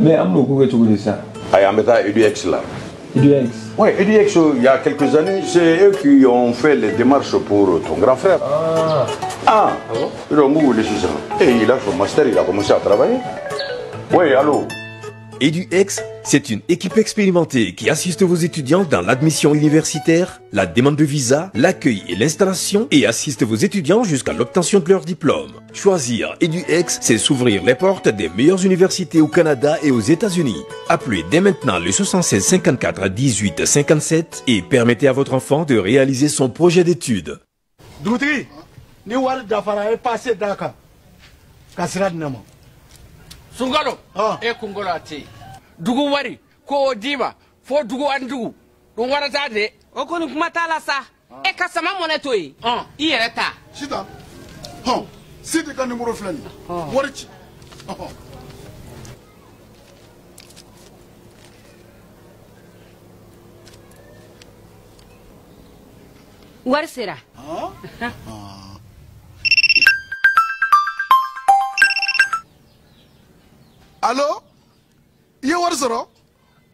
Mais Amno, pourquoi tu connais ça? EduX là. EduX? Oui, EduX, il y a quelques années, c'est eux qui ont fait les démarches pour ton grand frère. Ah bon? Et il a son master, il a commencé à travailler. Oui, allô? EduX, c'est une équipe expérimentée qui assiste vos étudiants dans l'admission universitaire, la demande de visa, l'accueil et l'installation et assiste vos étudiants jusqu'à l'obtention de leur diplôme. Choisir EduX, c'est s'ouvrir les portes des meilleures universités au Canada et aux États-Unis. Appelez dès maintenant le 76 54 18 57 et permettez à votre enfant de réaliser son projet d'études. Doutri, ni wal dafara est passé Dakar. Kasrad nama. Sungalo e kungolo ati dugu wari ko diba fo dugu andugu dum warata de o ko ni kuma tala sa e kasama moneto yi i yere ta sita sidi kan numéro flani warici war sera Allô? Ye wari sɔrɔ?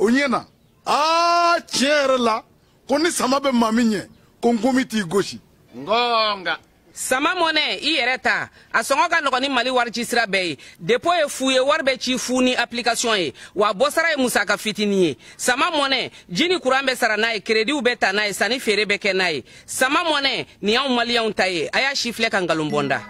O ɲɛna. Tiɲɛ yɛrɛ la, ko ni sama bɛ maa min ɲɛ, ko n gomi t'i gosi. Ngonga sama mone i yere ta a sɔngɔ ka nɔgɔ ni Mali wari ci sira bɛɛ ye dépôt ye fu ye wari bɛ ci fu ni application ye wa bɔsara ye musaka fitini ye sama mone jini kuran bɛ sara n'a ye crédit bɛ ta n'a ye sanni feere bɛ kɛ n'a ye sama mone ni y'anw maliyɛnw ta ye a y'a si filɛ ka ngalon bɔnda.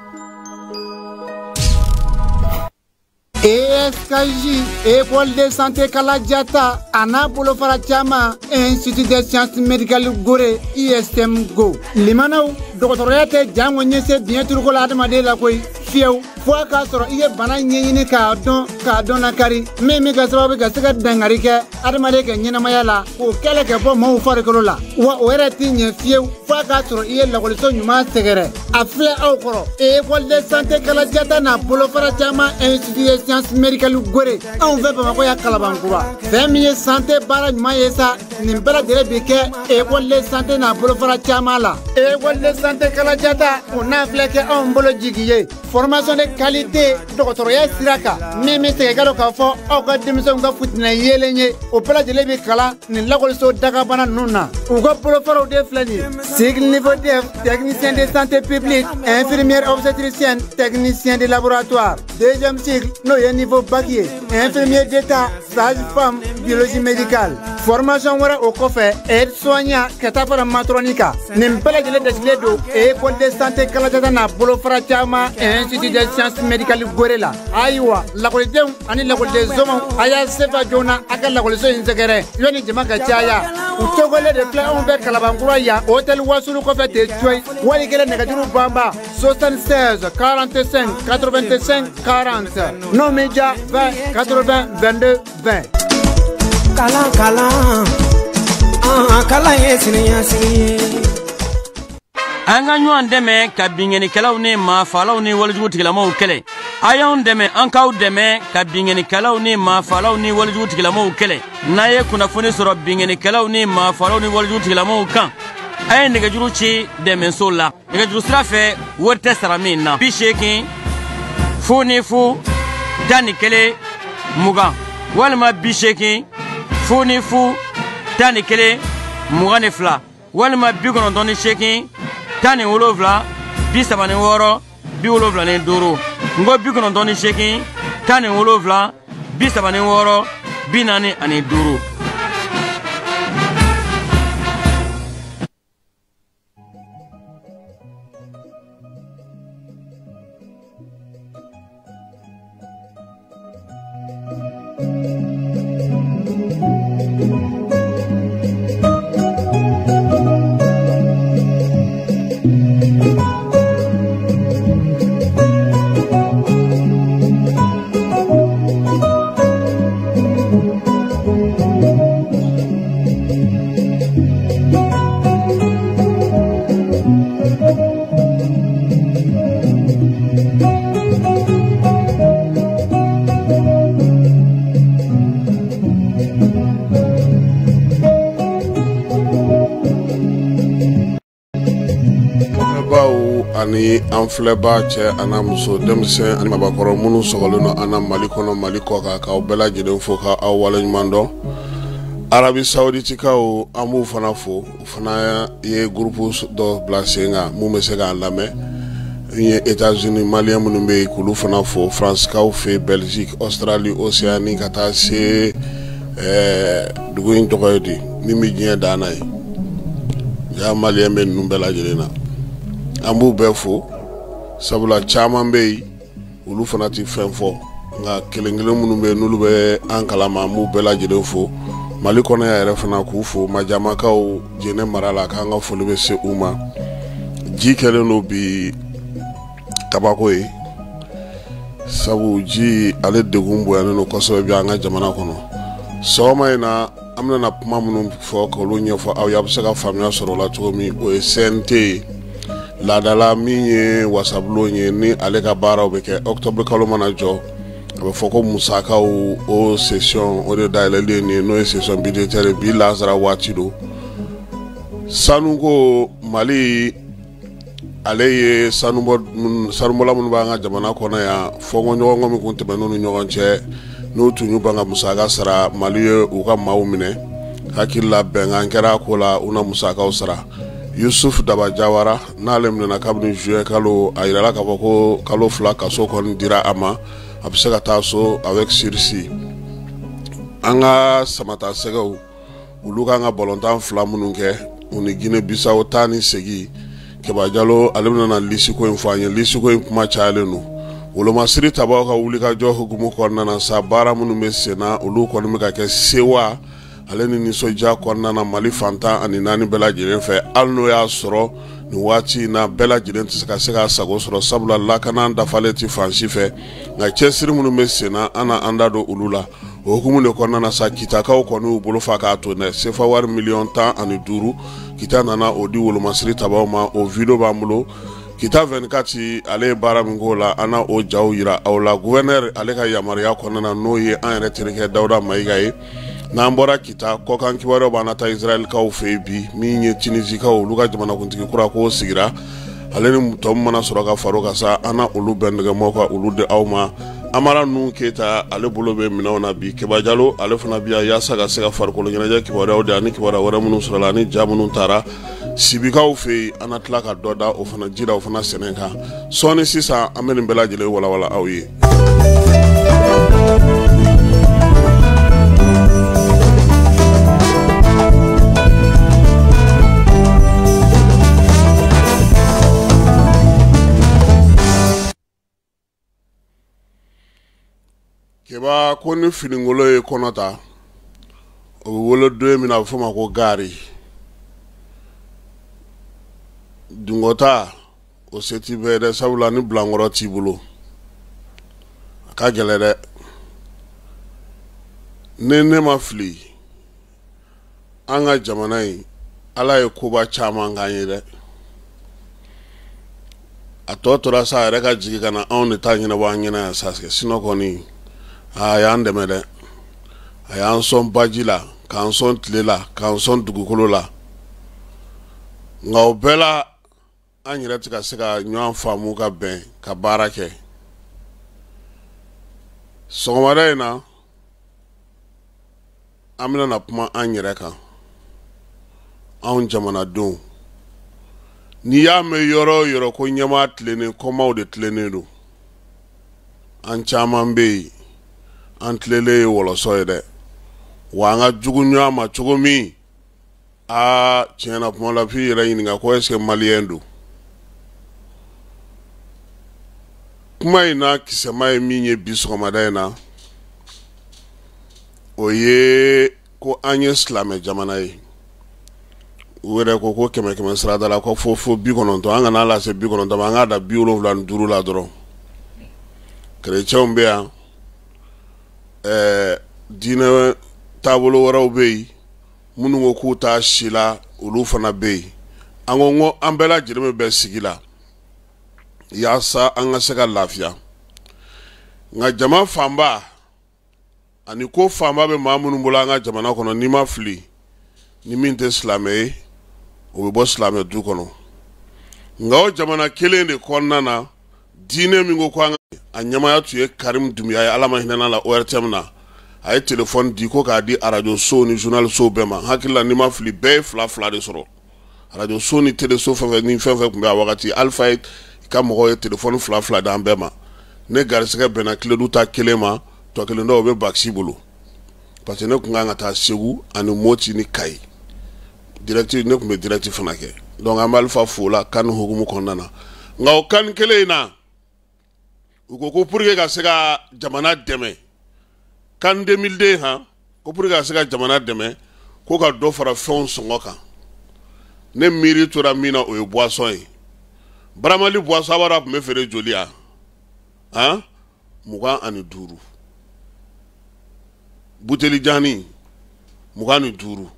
ESKJ, École de santé Kaladiata, Ana Bolofara Chama, Institut de sciences médicales Gore, ISM Go. Limanau, Doctorate Jamonyese, bien turco la demande la koi, Fieu, Fuacastro, Ie Bana Yene Cardon, Cardona Cari, Meme Gasabe Gasaka Dangarika, Adamareka Yenamayala, ou Kalaka Mo Faricolola, ou Eratin, Fieu, Fuacastro, Ie la Colson Yuma Segere, a Flair Okoro, École de santé Kaladiata, Na Bolofara Chama, Institut de sciences médicales Gore, on veut pas m'avoir Kalabankura. 20 000 santé barrage Maïsa, Nimbala de Rebeke, École de santé Na Bolofara Chamala, École de santé Kaladiata, on a flecké en bolo jiguier. Formation de qualité, doctorat Siraka, même si Galo Kafo, au cas de Mission Gafoutna Yelenye, au plat de Lebekala, ni Lagolso Dagabana Nuna, ou Gopolofaro de Flani, cycle niveau DEF, technicien de santé publique, infirmière obstétricienne, technicien de laboratoire, deuxième cycle, noyé niveau baguier, infirmière d'état, sage-femme, biologie médicale, formation au coffre, aide-soignant, catapara matronica, Nimpala de l'Edesledo, école de santé Kaladana, Bolofara Chama, Institut de sciences médicales Gorela, Aïwa, la collection, Annie la collection, Aya Sefa Jona, Aka la collection Inzagere, Yoni Jamaka Chaya, ou Togole de Plan Omber Kalabanguraya, Hôtel Wasulu Kofete, Waligele Negaduru Bamba, 76 45 85 40, non média 20 80 22 20. Kalan kalan, kalan ye siniya siniye. An ka ɲɔgɔn dɛmɛ ka binŋɛnikɛlaw ni maafalaw ni walijugu tigilamaw kɛlɛ. A y'anw dɛmɛ an k'aw dɛmɛ ka binŋɛnikɛlaw ni maafalaw ni walijugu tigilamaw kɛlɛ. N'a ye kunnafoni sɔrɔ binŋɛnikɛlaw ni maafalaw ni walijugu tigilamaw kan, a ye nɛgɛjuru ci dɛmɛso la. Nɛgɛjuru sira fɛ wari tɛ sara min na. 80 fu ni fu 11 20 walima 80 fu ni fu 11 22 walima 98 Tani wolofla, 76, 75. Ngo 98, tani wolofla, 76, 45. ani an filɛba cɛ ana muso denmisɛn ani mabakɔrɔ minnu sɔgɔlen no ana Mali kɔnɔ Mali kɔ kan k'aw bɛɛ lajɛlen fo k'aw waleɲuman dɔn. Arabi Saouditikaw an b'u fana fo, u fana ye groupe dɔ bila sen kan mun bɛ se k'a lamɛn. N ye États-Unis malien minnu bɛ yen k'olu fana fo, Fransikaw fɛ Belgique, Australie, Océanie ka taa se dugu in tɔgɔ ye di min bɛ diɲɛ dan na ye. Ja malien bɛ ninnu bɛɛ lajɛlen na. An b'u bɛɛ fo sabula caman bɛ yen olu fana tɛ fɛn fɔ nka kelen-kelen minnu bɛ yen n'olu bɛ an kalama an b'u bɛɛ lajɛlen fo. Mali kɔnɔ yɛrɛ fana k'u fo majamakaw jɛnɛ mara la k'an ka foli bɛ se u ma. Ji kɛlen do bi kabako ye sabu ji ale degun bonyanen do kosɛbɛ bi an ka jamana kɔnɔ. Sɔgɔma in na an bɛna kuma minnu fɔ k'olu ɲɛfɔ aw ye a bɛ se ka faamuya sɔrɔ o la cogo min o ye CNT ye. Laadala min ye wasabulon ye ni ale ka baaraw bɛ kɛ octobre kalo mana jɔ a bɛ fɔ ko musakaw o session o de dayɛlɛlen ye n'o ye session budgétaire bi lazara waati do. Sanuko Mali ale ye sanubɔla minnu b'an ka jamana kɔnɔ yan fɔnkɔɲɔgɔnkɔ min kun tɛmɛn'u ni ɲɔgɔn cɛ n'u tun y'u ban ka musaka sara Mali ye u ka maaw minɛ hakilila bɛnkan kɛra ko la u na musakaw sara. Yusuf Daba Jawara n'ale minɛna kabini juillet kalo a yirala k'a fɔ ko kalo 2 kaso kɔni dira a ma a bɛ se ka taa so avec sursis. An ka samata sɛgɛw olu kan ka balontan 2 minnu kɛ u ni Guinée Bissau taa ni segi Keba Jalo ale bɛna lisiko in fɔ an ye lisiko in kuma cayalen do. Wolomasiri tabaw ka wulikajɔ hukumu kɔnɔna na sa baara minnu bɛ sen na olu kɔni bɛ ka kɛ sewa ale ni nisɔndiya kɔnɔna na Mali fantan ani 4 bɛɛ lajɛlen fɛ hali n'o y'a sɔrɔ nin waati in na bɛɛ lajɛlen tɛ se ka se ka sago sɔrɔ sabula lakana dafalen tɛ fan si fɛ nka cɛsiri minnu bɛ sen na an na an da don olu la o hukumu de kɔnɔna na sa kitakaw kɔni y'u bolo fa k'a to dɛ sefa wari $15,000 kita nana o di Wolomasiri tabaw ma o video b'an bolo. Kita 24 ale ye baara min k'o la an na o jaw yira aw la gouverneur ale ka yamaruya kɔnɔna na n'o ye an yɛrɛ terikɛ Dawuda Mayiga ye. N'an bɔra kita kɔkan kibaruyaw b'an nata Israelikaw fɛ yen bi min ye Tinisikaw olu ka jamanakuntigi kura k'o sigira ale ni tɔ min mana sɔrɔ ka far'o kan sa an na olu bɛɛ nɛgɛmaw ka olu di aw ma. Amara Nuhu Keyita ale bolo bɛ minɛnw na bi Keba Jalo ale fana bi yan yaasa ka se ka farikolo ɲɛnajɛ kibaruyaw di ani kibaruya wɛrɛ minnu sɔrɔla ani ja minnu taara Sibikaw fɛ yen an na tila ka dɔ da o fana ji la o fana sɛnɛ kan sɔɔni sisan an bɛ nin bɛɛ lajɛlen walawala aw ye. Keba ko ni finingolo ye kɔnɔ ta o bɛ wolo don min na a bɛ fɔ ma ko gari dungɔta o se t'i bɛɛ dɛ sabula ni bilankɔrɔ t'i bolo a ka gɛlɛ dɛ ni ne ma fili an ka jamana in Ala ye koba caman k'an ye dɛ a tɔ tora sa a yɛrɛ ka jigi ka na anw de ta ɲɛnabɔ an ɲɛna yan sa sinɔ kɔni a y'an dɛmɛ dɛ a y'an sɔn baji la k'an sɔn tile la k'an sɔn dugukolo la nka o bɛɛ la an yɛrɛ tɛ ka se ka ɲɔgɔn faamu ka bɛn ka baara kɛ sɔgɔmada in na an bɛna kuma an yɛrɛ kan anw jamanadenw n'i y'a mɛn yɔrɔ o yɔrɔ ko ɲɛmaa tilennen kɔmaw de tilennen don an caman bɛ yen an tilelen ye wɔlɔsɔ ye dɛ wa an ka jugu ɲɔgɔn ma cogo min tiɲɛna kuma la f'i yɛrɛ ɲininka ko est-ce que maliyɛn don kuma in na kisɛma ye min ye bi sɔgɔmada in na o ye ko an ye silamɛ jamana ye u yɛrɛ ko 100 sarada la ko fo 90 an kana lase 90 ma an ka da 75 la dɔrɔn kerecɛnw bɛ yan diinɛ taabolo wɛrɛw bɛ yen minnu ko k'u t'a si la olu fana bɛ yen an ko an bɛɛ lajɛlen bɛ sigi la yaasa an ka se ka lafiya nka jama fanba ani ko fanba bɛ maa minnu bolo an ka jamana kɔnɔ n'i ma fili ni min tɛ silamɛ ye o bɛ bɔ silamɛ du kɔnɔ Ngao jamana kelen de konna na dine mi ngo kwa a nyamaya tuye Karim Dumbia ya alama hinana la ORTM na ay téléphone di ko ka di radio so ni journal so bema hakilla ni ma fli be fla de soro radio so ni télé so fa ni fa kumba wakati alpha ka mo ko téléphone fla da bema ne garsika bena kile duta kelema to kele ndo be baksi bulu parce que ne kunga ngata segu ani moti ni kai directive ne kumbe directive fanake donc amal fa fola kan hugumu konnana ngaw kan kele na uko ko pour que sega jamana deme kan 2002 ha ko pour que sega jamana deme ko ka do fara fon songoka ne miri tora mina o boisson bramali boisson bara me fere jolia hein muga ani duru buteli jani muga ani duru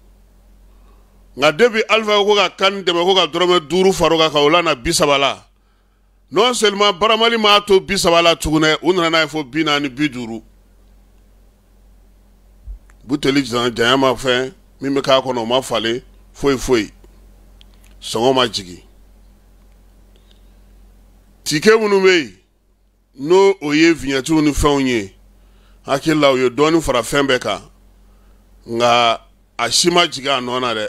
nga debi alfa ko ka kan deme ko ka drome duru faroga ka olana bisabala non seulement baramali ma to bisabala tugune unna na fo bina ni biduru buteli jana ma fe mi me ka ko no ma fale foi songo ma jigi tike munu mei no oye vinyatu ni fe onye akilla oyo doni fara fembeka nga ashima jiga nona de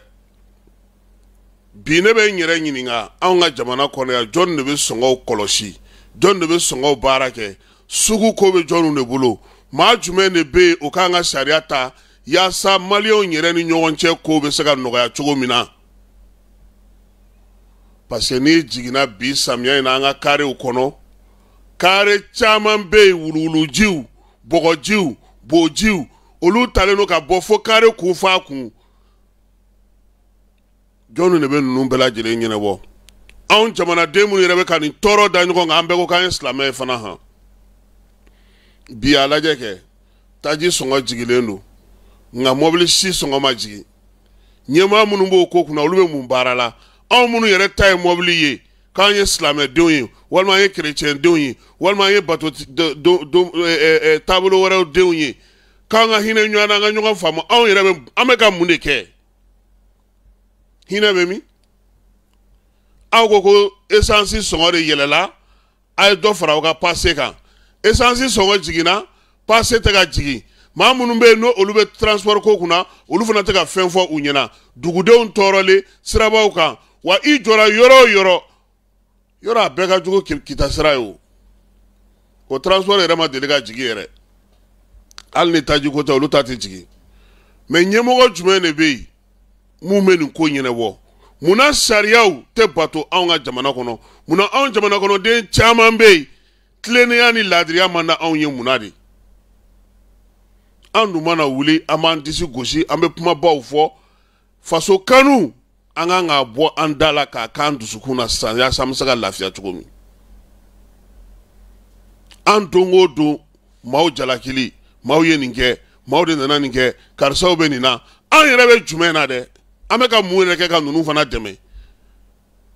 bine be nyere nyininga anga jamana kono ya John ne be songo koloshi John ne be songo barake sugu ko be John ne bulo ma jume ne be o kanga shariata ya sa malio nyere ni nyonche ko be sega no ya chogo mina parce ni jigina bi samya ina anga kare ukono kare chaman be wululu jiu bogo jiu bo jiu olu taleno ka bofo kare ku fa ku John ne be nunu bela jele nyene bo awon jamana demu ni rebe kan toro danyo nga ambe ko kan islamé fana ha bi alaje ke taji songo jigilendo nga mobile si songo majigi nyema munu bo ko kuna olube mumbarala awon munu yere tay mobile ye kan islamé dewi walma ye chrétien dewi walma ye bato tablo wara dewi kan nga hine nyana nga nyonga fama awon yere be ameka munde ke hina be mi awgo essence songo yelela ay do fara ga passer kan essence songo jigina passer taga jigi ma munu be no olube transport ko kuna olu fana taga fenfo unyena dugude on torole sirabaw kan wa I jora yoro abega jugo kita sirayo ko transport era ma delega jigi ere al ne taji ko ta olu tati jigi me nyemo go jume ne be mu menu ko nyene wo muna sariyaw te bato anga jamana kono muna anga jamana kono de chaman be tlene yani ladriya manda anya munadi andu mana wuli amandisi goshi ambe puma bawfo faso kanu anga nga bo andala ka kandu sukuna sanya samsaga lafia tukomi andongo do maw jalakili maw yeninge maw de naninge karsaw benina an yerebe jumena de ameka muene ke ka nunu fana deme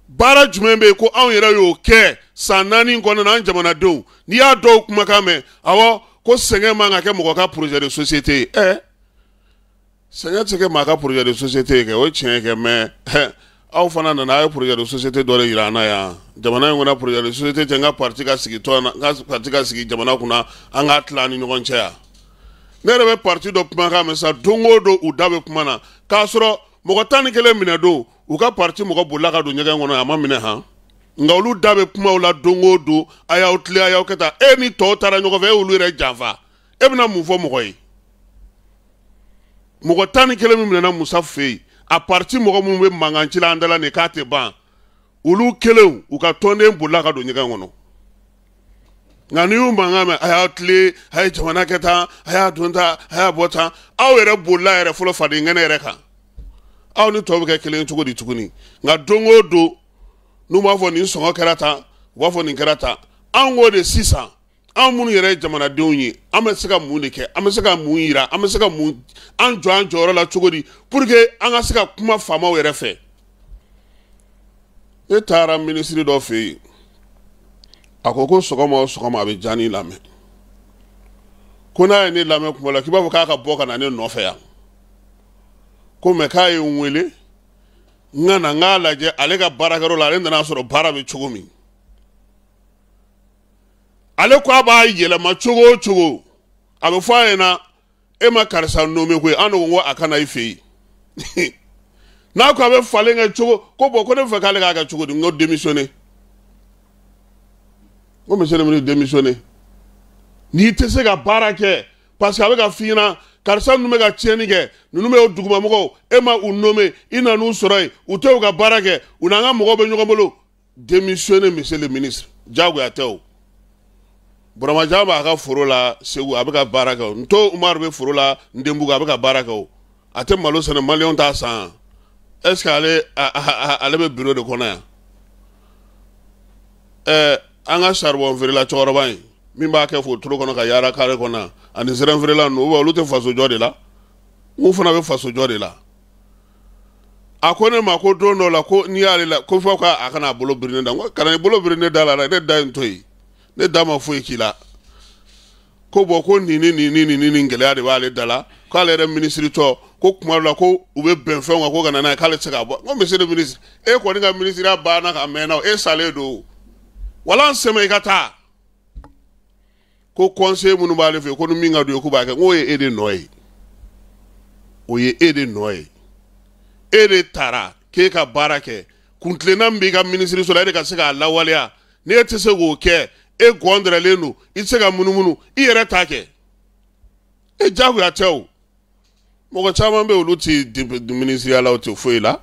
bara jumembe ko an yera yo ke sanani ngona na jamana do ni ya do kuma kame awo ko senge manga ke mo ka projet de société senge teke maka projet de société ke o chen ke me aw fana na ay projet de société do re irana ya jamana ngona projet de société tenga parti ka sigi to na parti ka sigi jamana kuna anga tlani ngonche ya nere be parti do kuma kame sa dongo do udabe kuma na kasoro mogo tani kele mine do uka parti mogo bulaka do nyega ngono ama mine ha nga olu dabe kuma ula dongo do aya utle aya uketa ni to tara nyogo ve ulu re java ebna mufo mogo yi mogo tani kele mine na musafe a parti mogo mumbe manganchila andala ne kate ban ulu kele uka tonde bulaka do nyega ngono nga niu mangame aya utle aya jamana keta aya donda aya bota awere bulla ere fulo fadi ngene reka aw ni tobe ke kelen tugo di tuguni nga dongo do nu ma fo ni songo karata wa fo ni karata anwo de sisa an munu yere jamana dewnyi amesika muni ke amesika muira amesika mu anjo la tugo di pour que anga sika kuma fama were fe e tara ministry do fe akoko sokoma be jani lame kuna ni lame kuma la kiba ka boka na ne no fe ya ko me kai unwele ngana ngala je ale ka barakaro la ale nana sɔrɔ baara bɛ cogo min ale ko a b'a yɛlɛma cogo o cogo a bɛ fɔ a ɲɛna e ma karisa nome koyi an ko a kana i fɛ yen n'a ko a bɛ falen kɛ cogo ko bɔn ko ne fɛ k'ale k'a kɛ cogo di n ko démissionner ko monsieur le ministre démissionner n'i tɛ se ka baara kɛ parce que a bɛ ka f'i ɲɛna karisa ninnu bɛ ka tiɲɛni kɛ ninnu bɛ dugumamɔgɔw e ma u nome i na n'u sɔrɔ yen u tɛ u ka baara kɛ u n'an ka mɔgɔw bɛ ɲɔgɔn bolo démissionner monsieur le ministre diyagoya tɛ o Buramaja b'a ka foro la Segu a bɛ ka baara kɛ o Nto Umaru bɛ foro la Ndenbugu a bɛ ka baara kɛ o a tɛ malo sɛnɛ maliyɛnw t'a san est ce que ale bɛ bureau de kɔnɔ yan an ka charbon feerela cɛkɔrɔba in min b'a kɛ fotoro kɔnɔ ka yaala kare kɔnɔ ani zɛrɛn feerela ninnu olu tɛ faso jɔ de la mun fana bɛ faso jɔ de la a ko ne ma ko don dɔ la ko n'i y'ale la ko fɔ k'a kana a bolo biri ne da n ko kana i bolo biri ne da la dɛ ne da in to yen ne da ma foyi k'i la ko bɔn ko nin gɛlɛya de b'ale da la k'ale yɛrɛ minisiri tɔ ko kuma dɔ la ko u bɛ bɛn fɛnw kan ko ka na n'a ye k'ale tɛ se k'a bɔ n ko monsieur le ministre e kɔni ka minisiriya banna ka mɛnna e salen don wala an sɛmɛ i ka taa ko conseil minnu b'ale fɛ ko ni min ka d'u ye k'u b'a kɛ n k'o ye e de nɔ ye o ye e de nɔ ye e de taara k'e ka baara kɛ kuntilenna min b'i ka minisiri so la e de ka se k'a lawaleya ni e tɛ se k'o kɛ e gɔndɛrɛlen don i tɛ se ka munumunu i yɛrɛ t'a kɛ e diyagoya tɛ o mɔgɔ caman bɛ olu tɛ minisiriya la o tɛ foyi la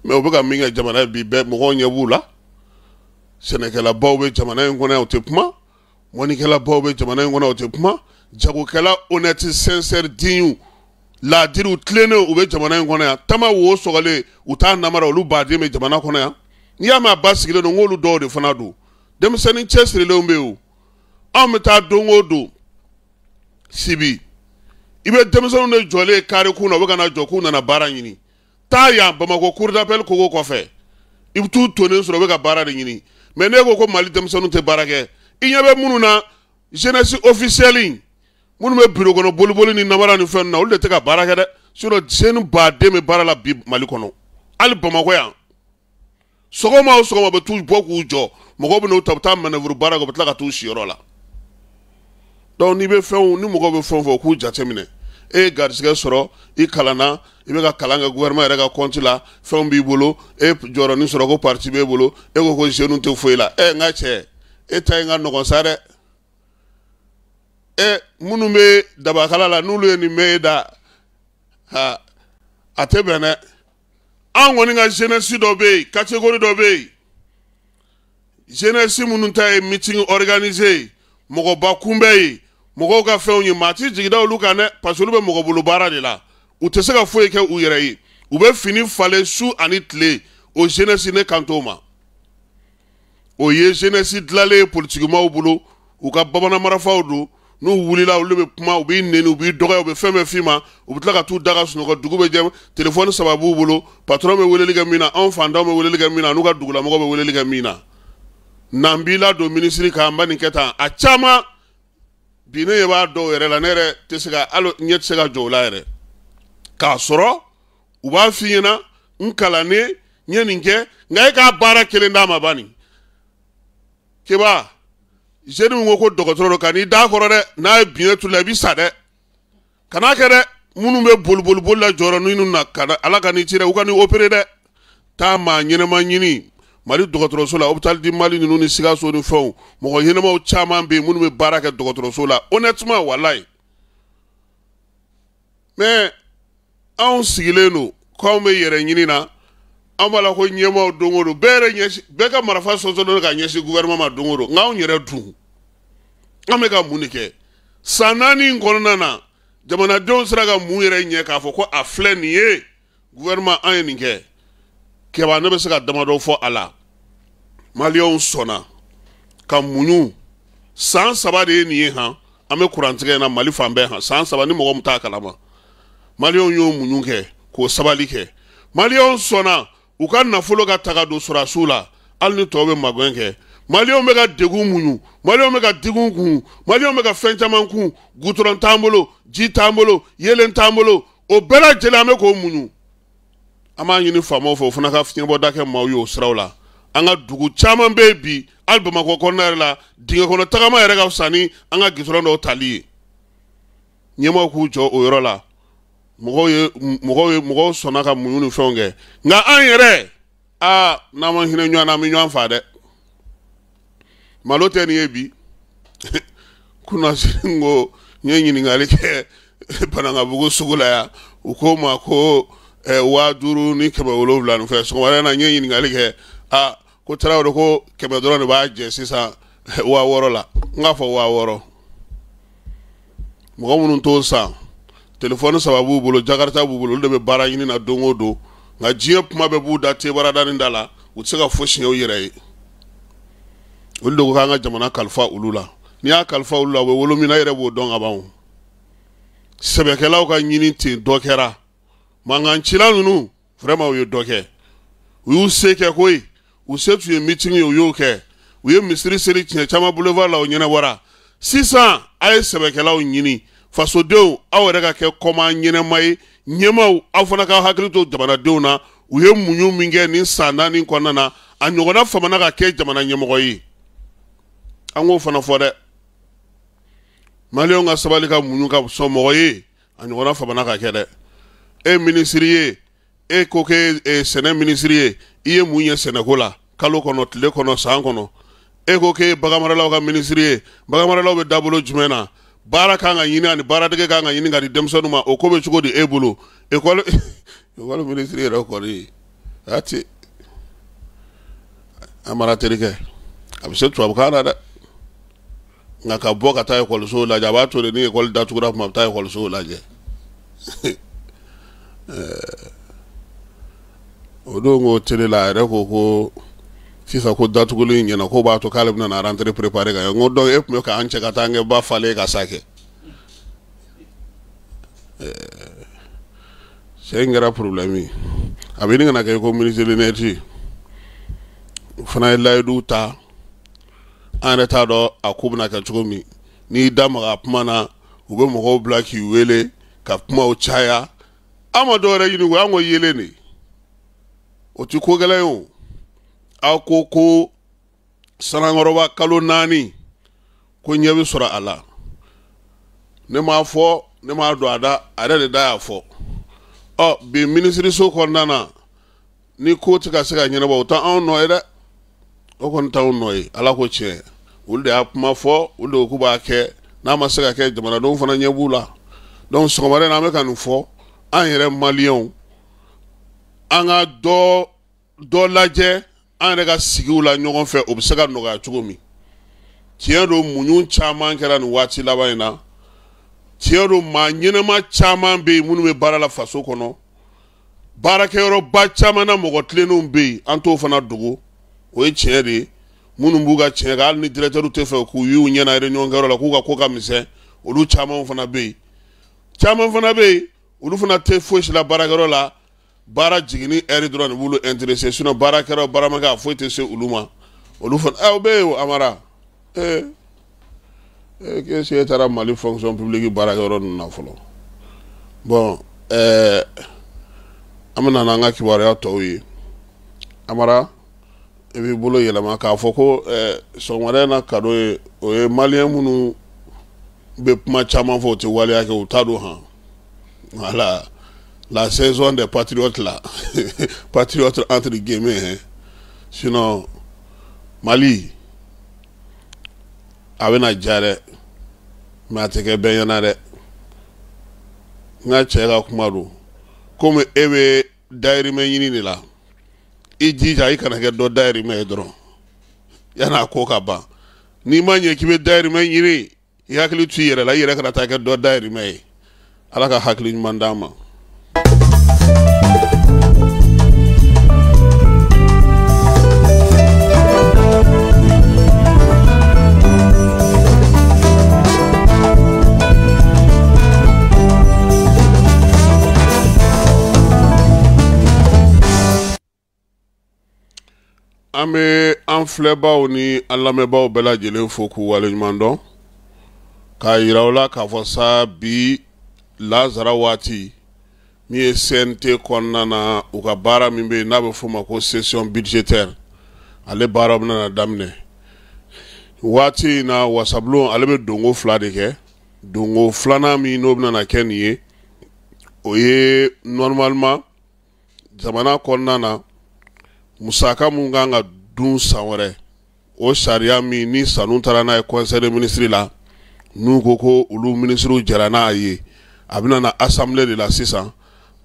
mɛ u bɛ ka min kɛ jamana bi bɛɛ mɔgɔw ɲɛ b'u la sɛnɛkɛlabaw bɛ jamana in kɔnɔ o tɛ kuma mɔnikɛlabaw bɛ jamana in kɔnɔ o tɛ kuma jagokɛla honnête sincère digne laadiriw tilennenw u bɛ jamana in kɔnɔ yan tama wo sɔgɔlen u t'a namara olu baden bɛ jamana kɔnɔ yan n'i y'a mɛn a ba sigilen don n k'olu dɔw de fana don denmisɛnnin cɛsirilenw bɛ yen o anw bɛ taa don o don Sibi i bɛ denmisɛnninw de jɔlen kare kun na u bɛ ka na jɔ k'u nana baara ɲini taa yan Bamakɔ cour d'appel kogo kɔfɛ i bɛ t'u tonen sɔrɔ u bɛ ka baara de ɲini mais ne ko ko Mali denmisɛnninw tɛ baara kɛ i ɲɛ bɛ minnu na jeunesse officielle minnu bɛ bureau kɔnɔ boliboli ni namara ni fɛn na olu de tɛ ka baara kɛ dɛ sinon jeune baden bɛ baara la bi Mali kɔnɔ hali Bamakɔ yan sɔgɔma o sɔgɔma bɛ t'u bɔ k'u jɔ mɔgɔw bɛ n'u ta u bɛ taa manœuvre baara kɛ u bɛ tila ka t'u siyɔrɔ la donc n'i bɛ fɛnw ni mɔgɔw bɛ fɛn o fɛn k'u jateminɛ e ye garisigɛ sɔrɔ i kalanna i bɛ ka kalan kɛ gouvernement yɛrɛ ka compte la fɛnw b'i bolo e jɔyɔrɔnin sɔrɔ ko parti b'e bolo e ko jeunes tɛ foyi la n ka cɛ e ta in ka nɔgɔn sa dɛ minnu bɛ dabakala la n'olu ye nin mɛn e da a tɛ bɛn dɛ an kɔni ka jeunesse dɔ bɛ yen catégorie dɔ bɛ yen jeunesse minnu ta ye meeting organisé mɔgɔba kunbɛn ye mɔgɔw ka fɛnw ye maa ti jigida olu kan dɛ parce que olu bɛ mɔgɔ bolo baara de la u tɛ se ka foyi kɛ u yɛrɛ ye u bɛ fini falen su ani tile o jeunesse ne kan t'o ma o ye jeunesse dilanlen ye politikimaw bolo u ka bamanan marafaw don n'u wulila olu bɛ kuma u b'i neni u b'i dɔgɔya u bɛ fɛn bɛɛ f'i ma u bɛ tila ka t'u da ka sunɔgɔ dugu bɛ jɛ téléphone saba b'u bolo patron bɛ weleli kɛ min na anw fantanw bɛ weleli kɛ min na n'u ka dugulamɔgɔw bɛ weleli kɛ min na n'an b'i ladon minisiri kan n ba nin kɛ tan a caman bi ne ye b'a dɔw yɛrɛ la ne yɛrɛ tɛ se ka hali ɲɛ tɛ se ka jɔ o la yɛrɛ k'a sɔrɔ u b'a f'i ɲɛna n kalannen n ye nin kɛ nka e k'a baara kelen d'a ma bani keba jeune min ko dɔgɔtɔrɔ don ka n'i da kɔrɔ dɛ n'a ye biɲɛ turu la i bɛ sa dɛ kan'a kɛ dɛ minnu bɛ boli la jɔyɔrɔnin na ala ka n'i ci dɛ u ka n'i opérer dɛ taa maa ɲɛnama ɲini Mali dɔgɔtɔrɔso la hôpital di Mali ninnu ni Sikaso ni fɛnw mɔgɔ ɲɛnamaw caman bɛ yen minnu bɛ baara kɛ dɔgɔtɔrɔso la honnêtement walayi mais anw sigilen don k'anw bɛ yɛrɛ ɲini na an b'a la ko ɲɛmaaw don o don bɛɛ ka marifa sɔnsɔn ka ɲɛsin gouvernement ma don o don nka anw yɛrɛ dun an bɛ ka mun de kɛ san 4 in kɔnɔna na jamanadenw sera ka mun yɛrɛ ɲɛ k'a fɔ ko a filɛ nin ye gouvernement an ye nin kɛ kɛba ne bɛ se ka damadɔ fɔ a la maliyɛnw sɔnna ka muɲu san 3 de ye nin ye han an bɛ kurantigɛ in na Mali fan bɛɛ han san 3 ni mɔgɔ min t'a kalama maliyɛnw y'o muɲu kɛ k'o sabali kɛ maliyɛnw sɔnna u ka nafolo ka taga don sɔrɔdasiw la hali ni tɔw bɛ magɛn kɛ maliyɛnw bɛ ka degun muɲu maliyɛnw bɛ ka digun kun maliyɛnw bɛ ka fɛn caman kun goudron t'an bolo ji t'an bolo yelen t'an bolo o bɛɛ lajɛlen an bɛ k'o muɲu ama nyini famo fo funa ka finyebo dake maw yo srawla anga dugu chama bebi album ko konare la dinga kono tagama yere ga usani anga gisoro no tali nyema ku jo o yorola mugo sona ka muyunu fonge nga an yere a na mo hine nyo na mi nyo anfade malote ni ebi kuna singo nyenyi ni ngalike pananga bugo sugula ya ukoma ko wa duru ni kebe wolowla no fe so wala na nyenyi ni ngalike a ko trawo ko kebe doro ne ba je sisa wa woro la ngafo wa woro mo munun to sa telephone sababu bulo jakarta bulo de be bara yini na dongo do nga jiep mabe bu date barada ni ndala utsega foshi yo yire uldo ko nga jamana kalfa ulula ni a kalfa ulula we wolomi na yire bo don abawo sebekela ka nyini ti dokera manga nchila nunu vraiment we doke we seke koy we set you meeting yo ke we misri seri chama boulevard la onyena wara 600 ay sebekela nyini faso deu awere ke koma nyene mai nyema afana ka hakrito jamana deuna uye munyu minge ni sanda ni konana anyogona famana ka ke jamana nyemo yi ango fana fode malio nga sabali ka munyu ka somo yi anyogona famana ka kede ministrie koke sene ministrie iye munye senegola kalo kono tle kono sangono koke bagamara law ka ministrie bagamara law be dabulo jumena bara kanga yini ani bara dege kanga yini ngari demsonu ma okobe chugo di ebulu ekolo ministry ro kori ati amara terike abise tu abukana da ngaka boka ta ekolo so la jabato ni ekolo da tukura ma ta ekolo so la je odongo tele la re ko fisa ko datugulu nyena ko ba to kalib na rentrée préparer ga ngodo ep me ka anche katange ba fale ka sake c'est ngara problème abini ngana kay ko ministre de l'énergie fana lay du ta en état do akubna ka chugomi ni dama apmana ube mo ko black wele ka pma o chaya amadore yini wa ngo yele ni o ti ko gele yo akoko sanangoroba kalo nani ko nyebi sura ala ne ma fo ne ma do ada are de da fo o bi ministry so ko nana ni ko tika sega nyene ba uta on no ede o kon ta on no yi ala ko che ulde apma fo ulde ko ba ke na ma sega ke jamana don fana nyebula don so mare na me kan fo an yere malion anga do laje an rega sigula nyogon fe obsega noga chugomi tiero munyun chaman kera ni wati labaina tiero ma nyene ma chaman be munu be bara la faso kono bara ke ro ba chaman na mogotlenu be anto fana dugo o e tiere munu mbuga tiere al ni directeur te fe ku yu nyena re nyongero la ku ka mise olu chaman fana be olu fana te foish la bara gero la bara jigini eri drone bulu intéressé sinon bara kero bara maga foite se uluma olufan be amara que c'est tara mali fonction publique bara kero na folo bon amana nanga kibara ya towi amara ebi bulu yelama ka foko songware na kado o malien munu be ma chama fote wali yake utado ha voilà la saison des patriotes là patriotes entre guillemets hein. Sinon Mali avena jare mateke benyana nga chega kumaru comme ebe dairi me yini la ijija ikana ke do dairi me dron yana ko ka ba ni manye kibe dairi me yini yakli tu yere la yere kana ta ke do dairi me alaka hakli mandama Ame anfleba ni alameba o bela jele foku wale nyumando ka iraola ka fosa bi Lazara wati mi ye CNT kɔnɔna na u ka baara min bɛ yen n'a bɛ f'o ma ko session budgétaire ale baara bɛ na daminɛ waati in na wasabulon ale bɛ dongo 2 de kɛ dongo 2nan min n'o bɛ na kɛ nin ye o ye normalement jamana kɔnɔna na musaka mun kan ka dun san wɛrɛ o sariya min ni sanu taara n'a ye conseil des ministres la n'u ko ko olu ministres jɛra n'a ye a bɛ na assemblée de la sisan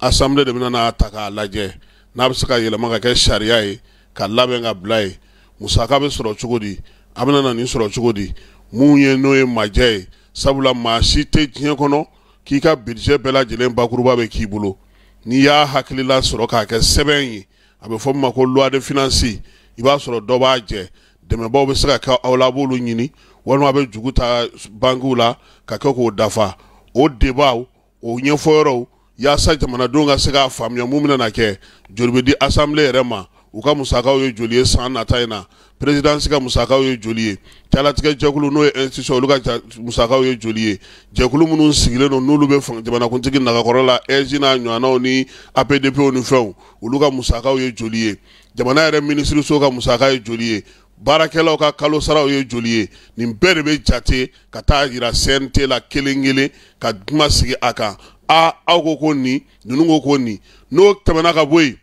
assemblée de bɛ na ta k'a lajɛ n'a bɛ se ka yɛlɛma ka kɛ sariya ye ka labɛn ka bila ye musaka bɛ sɔrɔ cogo di a bɛ na nin sɔrɔ cogo di mun ye n'o ye majɛ ye sabula maa si tɛ diɲɛ kɔnɔ k'i ka budget bɛɛ lajɛlen bakuruba bɛ k'i bolo n'i y'a hakilila sɔrɔ k'a kɛ sɛbɛn ye a bɛ fɔ min ma ko loi de finance i b'a sɔrɔ dɔ b'a jɛ dɛmɛbaw bɛ se ka kɛ aw la a b'olu ɲini walima a bɛ jugu ta bankiw la ka kɛ k'o dafa o debaw o ɲɛfɔyɔrɔw yaasa jamanadenw ka se k'a faamuya mun bɛna kɛ joli bɛ di assemblée yɛrɛ ma u ka musakaw ye joli ye san nata in na présidence ka musakaw ye joli ye calatigɛ jɛkulu n'o ye institution olu ka musakaw ye joli ye jɛkulu minnu sigilen don n'olu bɛ jamanakuntigi nagakɔrɔ la EJ n'a ɲɔgɔnnaw ni APDP ni fɛnw olu ka musakaw ye joli ye jamana yɛrɛ minisiriso ka musaka ye joli ye baarakɛlaw ka kalo saraw ye joli ye nin bɛɛ de bɛ jate ka taa yira CNT la kelen kelen ka kuma sigi a kan aw ko ko nin ninnu ko ko nin n'o tɛmɛna ka bɔ yen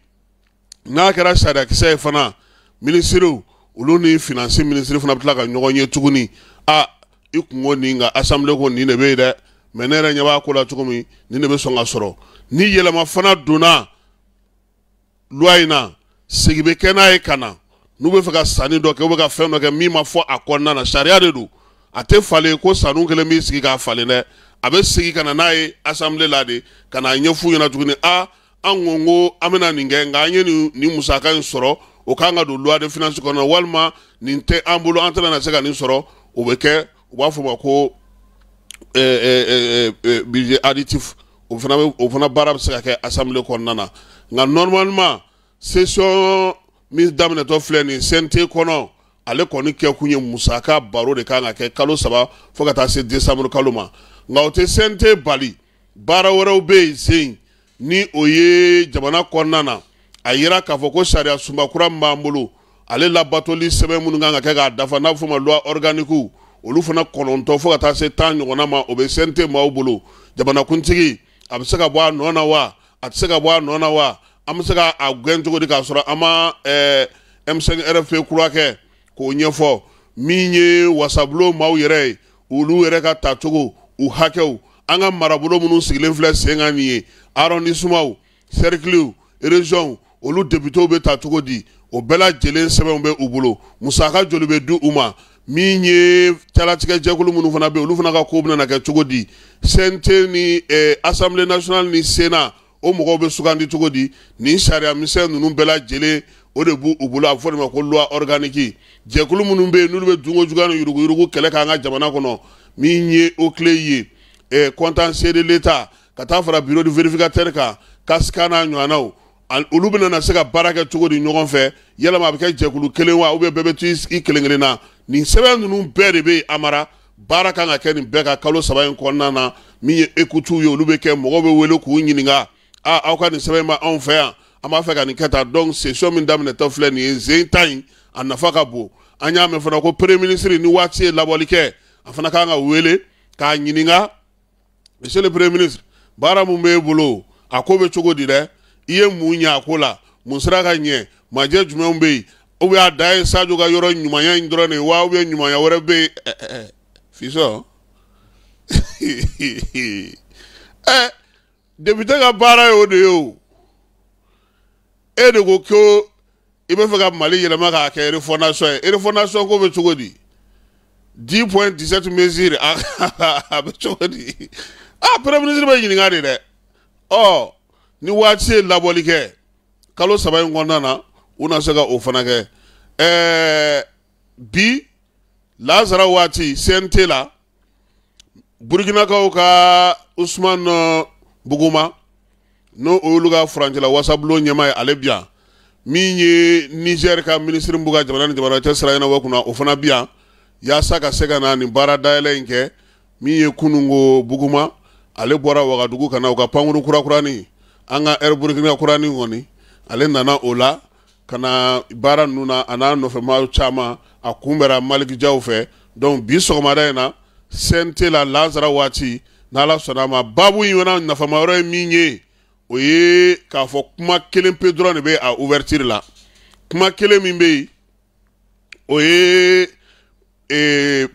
n'a kɛra sariyakisɛ ye fana minisiriw olu ni finance ministre fana bɛ tila ka ɲɔgɔn ye tuguni i kun ko nin nka assemblée ko nin de bɛ yen dɛ mais ne yɛrɛ ɲɛ b'a ko la cogo min nin de bɛ sɔn ka sɔrɔ ni yɛlɛma fana donna loi in na segi bɛ kɛ n'a ye ka na n'u bɛ fɛ ka sanni dɔ kɛ u bɛ ka fɛn dɔ kɛ min ma fɔ a kɔnɔna na sariya de don a tɛ falen ko sanu kelen b'i sigi k'a falen dɛ a bɛ sigi ka na n'a ye assemblée la de ka na ɲɛfu ɲɛna tuguni an ko an bɛna nin kɛ nka an ye nin musaka in sɔrɔ o kan ka don loi de finance kɔnɔ walima nin tɛ an bolo an tɛna na se ka nin sɔrɔ o bɛ kɛ u b'a fɔ ma ko budget additif o fana baara bɛ se ka kɛ assemblée kɔnɔna na nka normalement session min daminɛtɔ filɛ nin CNT kɔnɔ ale kɔni kɛ kun ye musaka baro de kan ka kɛ kalo 3 fo ka taa se décembre kalo ma nka o tɛ CNT bali baara wɛrɛw bɛ yen sen ni o ye jamana kɔnɔna na a yira k'a fɔ ko sariya sunbakura min b'an bolo ale labatoli sɛbɛn minnu kan ka kɛ k'a dafa n'a bɛ fɔ ma loi organique olu fana 9 fo ka taa se 10 ɲɔgɔnna ma o bɛ CNT maaw bolo jamanakuntigi a bɛ se ka bɔ a nɔ na wa a tɛ se ka bɔ a nɔ na wa an bɛ se ka a gɛn cogo di k'a sɔrɔ an ma M5 RFP kura kɛ k'o ɲɛfɔ min ye wasabulon maaw yɛrɛ ye olu yɛrɛ ka tacogo u hakɛw an ka marabolo minnu sigilen filɛ sen kan nin ye arrondissement cercle région olu députés bɛ ta cogo di o bɛɛ lajɛlen sɛbɛnw bɛ u bolo musaka joli bɛ di u ma min ye calatigɛ jɛkulu minnu fana bɛ olu fana ka ko bɛna na kɛ cogo di CNT ni assemblée nationale ni Sénat o mɔgɔw bɛ sugandi cogo di nin sariya misɛn ninnu bɛɛ lajɛlen o de b'u bolo a bɛ fɔ de ma ko loi organique jɛkulu minnu bɛ yen n'olu bɛ dunko juguya ni yuruguyurugu kɛlɛ k'an ka jamana kɔnɔ min ye o clé ye contentieux de l'État ka taa fara bureau de vérificateur kan CASCA n'a ɲɔgɔnnaw olu bɛna na se ka baara kɛ cogo di ɲɔgɔn fɛ yalama a bɛ kɛ jɛkulu kelen wa ou bien bɛɛ bɛ to i kelen kelen na nin sɛbɛn ninnu bɛɛ de bɛ yen amara baara kan ka kɛ nin bɛɛ ka kalo 3 in kɔnɔna na min ye écoutes ye olu bɛ kɛ mɔgɔw bɛ wele k'u ɲininka aw ka nin sɛbɛn ma anw fɛ yan an b'a fɛ ka nin kɛ tan donc session min daminɛtɔ filɛ nin ye zen ta in a nafa ka bon an y'a mɛn fana ko premier ministre ni waati ye labɔli kɛ a fana kan ka wele k'a ɲininka monsieur le premier ministre baara mun b'e bolo a ko bɛ cogo di dɛ i ye mun ɲɛ a ko la mun sera ka ɲɛ majɛ jumɛnw bɛ yen ou bien a da ye Sadio ka yɔrɔ ɲumanya in dɔrɔn de ye wa ou bien ɲumanya wɛrɛ bɛ yen fisɔ député ka baara ye o de ye o e de ko ko i bɛ fɛ ka Mali yɛlɛma k'a kɛ refondation ye refondation ko bɛ cogo di 10.17 mesures a bɛ cogo di premier ministre bɛ ɲininka de dɛ ni waati ye labɔli kɛ kalo 3 in kɔnɔna na u na se ka o fana kɛ bi Lazara waati CNT la Burkinakaw ka Ousmane Buguma n'o olu ka furancɛla wasabulon ɲɛmaa ye ale bi yan min ye Niger ka ministre min b'u ka jamana ni jamana cɛ sira ɲɛnabɔ kunna o fana bi yan yaasa ka se ka na nin baara dayɛlɛ in kɛ min ye kunungo Buguma ale bɔra Wagadugu ka na u ka pankuru kurakurani anga Burkina kurani ngoni ale nana ola kana bara nuna ana no fe ma chama akumbera Malik Jaw fe donc bi sogomada na sente la lazara wati na la sonama babu yona na fama ro minye oye ka fo kuma kelen pedro ne be a ouverture la kuma kelen min be oye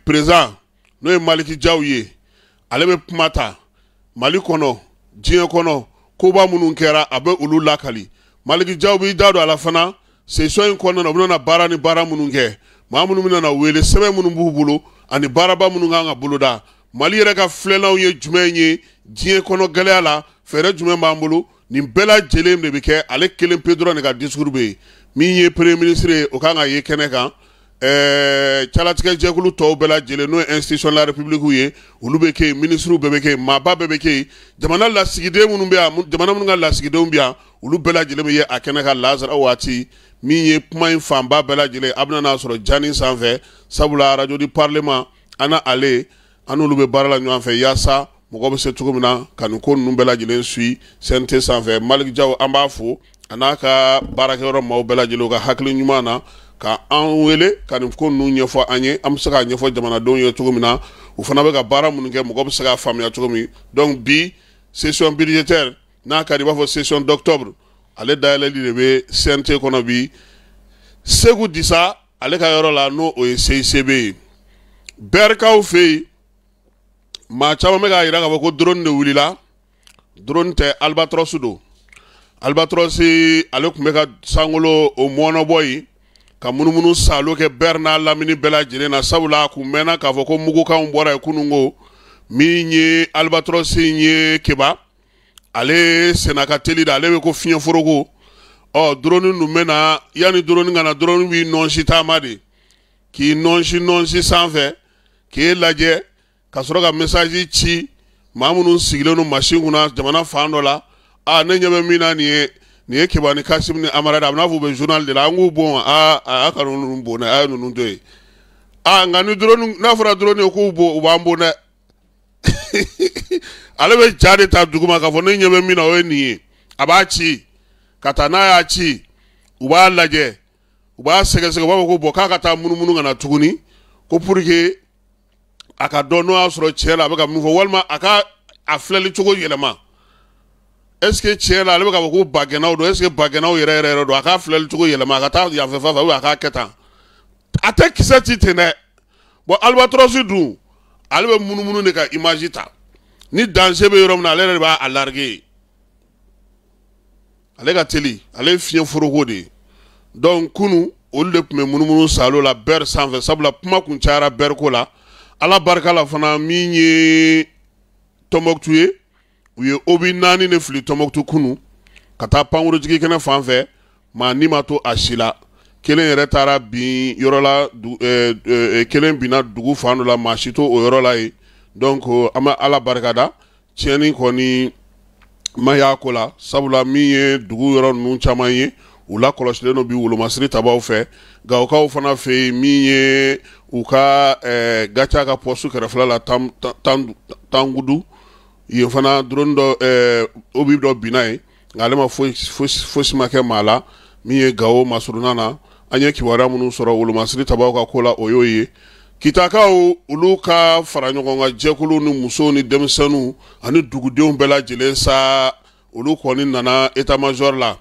présent no e Malik Jaw ye ale be kumata Mali kono diɲɛ kono koba munun kɛra abe ulu lakali Malik Jaw bi dado ala fana session in kono na buna bara ni bara munun kɛ ma munun mina na wele sɛbɛ munun b'u bolo ani baraba munun kan ka bolo da Mali yɛrɛ ka filɛlaw ye jumɛn ye diɲɛ kono gɛlɛya la fɛrɛ jumɛn b'an bolo nin bɛɛ lajɛlen de bɛ kɛ ale kelen pe dɔrɔn de ka discours be min ye premier ministre ye o kan ka ye kɛnɛ kan calatigɛ jɛkulu tɔw bɛɛ lajɛlen n'o ye institution la république ye olu bɛ kɛ ministre bɛɛ bɛ kɛ maaba bɛɛ bɛ kɛ jamana lasigiden minnu bɛ yan jamana minnu ka lasigidenw bɛ yan olu bɛɛ lajɛlen bɛ ye a kɛnɛ ka lazara waati min ye kuma in fanba bɛɛ lajɛlen a bɛna n'a sɔrɔ jani sanfɛ sabula radio di parlement ana ale an n'olu bɛ baara la ɲɔgɔn fɛ yaasa mɔgɔ bɛ se cogo min na ka nin ko ninnu bɛɛ lajɛlen suit CNT sanfɛ Malik Jaw an b'a fo a n'a ka baarakɛyɔrɔ maaw bɛɛ lajɛlen u ka hakili ɲuman na ka an wele ka nin ko ninnu ɲɛfɔ an ye an bɛ se k'a ɲɛfɔ jamanadenw ye cogo min na u fana bɛ ka baara minnu kɛ mɔgɔ bɛ se k'a faamuya cogo min donc bi session budgétaire n'a ka di i b'a fɔ session d'octobre ale dayɛlɛli de bɛ CNT kɔnɔ bi Segu Disa ale ka yɔrɔ la n'o o ye CICB ye Berkaw fɛ yen maa caman bɛ k'a jira k'a fɔ ko drone de wulila drone tɛ Albatros don Albatros ale tun bɛ ka sankolo o mɔnɔbɔ yen ka munumunu salo kɛ bɛr n'a lamini bɛɛ lajɛlen na sabula a kun mɛnna k'a fɔ ko mugukanw bɔra yen kunun ko min ye Albatros ye keba ale senna ka teli de ale bɛ ko fiɲɛ foroko drone ninnu bɛ na yanni drone ka na drone b'i nɔnsi taama de k'i nɔnsi sanfɛ k'e lajɛ ka sɔrɔ ka message ci maa minnu sigilen don machine kunna jamana fan dɔ la ne ɲɛ bɛ min na nin ye Keba ni Kasim ni Amara da a bɛna fɔ u bɛ journal de la an k'u bon a ka ninnu bon dɛ a ye ninnu to yen nka ni drone n'a fɔra drone ye k'u bon u b'an bon dɛ ale bɛ ja de ta duguma k'a fɔ ne ɲɛ bɛ min na o ye nin ye a b'a ci ka taa n'a y'a ci u b'a lajɛ u b'a sɛgɛsɛgɛ u b'a fɔ ko bon k'a ka taa munumunu ka na tuguni ko pour que a ka dɔn n'o y'a sɔrɔ tiɲɛ la a bɛ ka min fɔ walima a ka a filɛli cogo yɛlɛma est-ce que tiɲɛ la ale bɛ ka fɔ ko bagɛnnaw don est-ce que bagɛnnaw yɛrɛ yɛrɛ don a ka filɛli cogo yɛlɛma a ka taa yanfɛ fan fɛ ou bien a k'a kɛ tan a tɛ kisɛ ci ten dɛ bon Albatros dun ale bɛ munumunu de ka image ta ni danger bɛ yɔrɔ min na ale yɛrɛ de b'a larguer ale ka teli ale ye fiɲɛ foroko de ye donc kunu olu de tun bɛ munumunu salo la bɛr sanfɛ sabula kuma kun cayara bɛr ko la ala barika la fana min ye Tɔnbɔkutu ye u ye obi naani de fili Tɔnbɔkutu kunu ka taa pankurutigi kɛnɛ fan fɛ maa ni ma to a si la kelen yɛrɛ taara bin yɔrɔ la kelen binna dugu fan dɔ la maa si to o yɔrɔ la ye donc an bɛ ala barika da tiɲɛni kɔni ma y'a ko la sabula min ye dugu yɔrɔ ninnu caman ye u la kɔlɔsilen don bi wolomasiri tabaw fɛ Gawukaw fana fɛ yen min ye u ka gacha ka poste kɛrɛfɛla la Tangudu yen fana drone dɔ obi dɔ binna yen nka ale ma fosi ma kɛ maa la min ye Gawo Masuruna na an ye kibaruya minnu sɔrɔ wolomasiri tabaw ka ko la o y'o ye Kitakaw olu ka fara ɲɔgɔn kan jɛkulu ni musow ni denmisɛnninw ani dugudenw bɛɛ lajɛlen sa olu kɔni nana état major la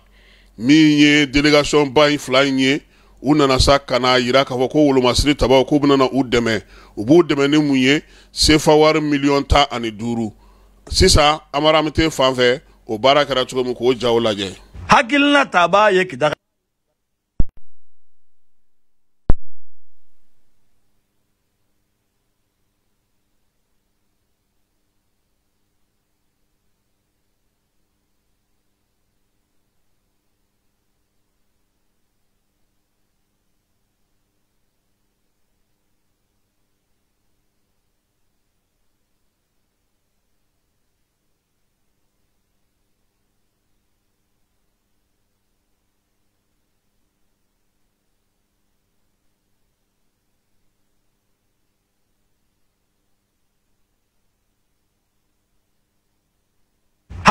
min ye délégation ba in fila in ye u nana sa ka na yira k'a fɔ ko wolomasiri tabaw k'u bɛna u dɛmɛ u b'u dɛmɛ ni mun ye CFA wari 15,000,000 sisan Amaramite fan fɛ o baara kɛra cogo min k'o jaw lajɛ hakilina ta b'a ye Kitaka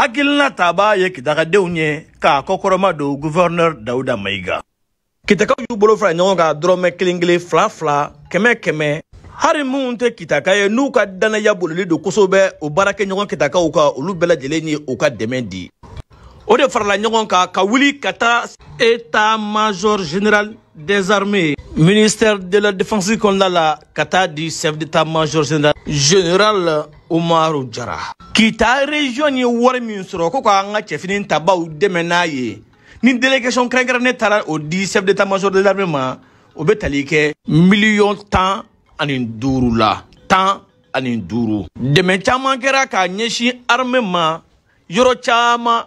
hakilina taba ye kitakadenw ye k'a kɔkɔrɔma don gouverneur Dawuda Mayiga. Kitakaw y'u bolo fara ɲɔgɔn kan dɔrɔmɛ kelen kelen fila fila kɛmɛ kɛmɛ. Hari minnu tɛ kitaka ye n'u ka danaya bolili don kosɛbɛ o baarakɛɲɔgɔn kitakaw ka olu bɛɛ lajɛlen ye u ka dɛmɛ di. O de farala ɲɔgɔn kan ka wuli ka taa état-major général des armées ministère de la défense kɔnɔna la ka taa di chef d'état-major général Umaru Jara. Kita région ye wari min sɔrɔ ko k'an ka cɛfini tabaw dɛmɛ n'a ye ni délégation kɛrɛnkɛrɛnnen taara o di chef d'état-major des armées ma o bɛ tali kɛ $10,000 ani 5 la 10 ani 5. Dɛmɛ caman kɛra k'a ɲɛsin armée ma yɔrɔ caman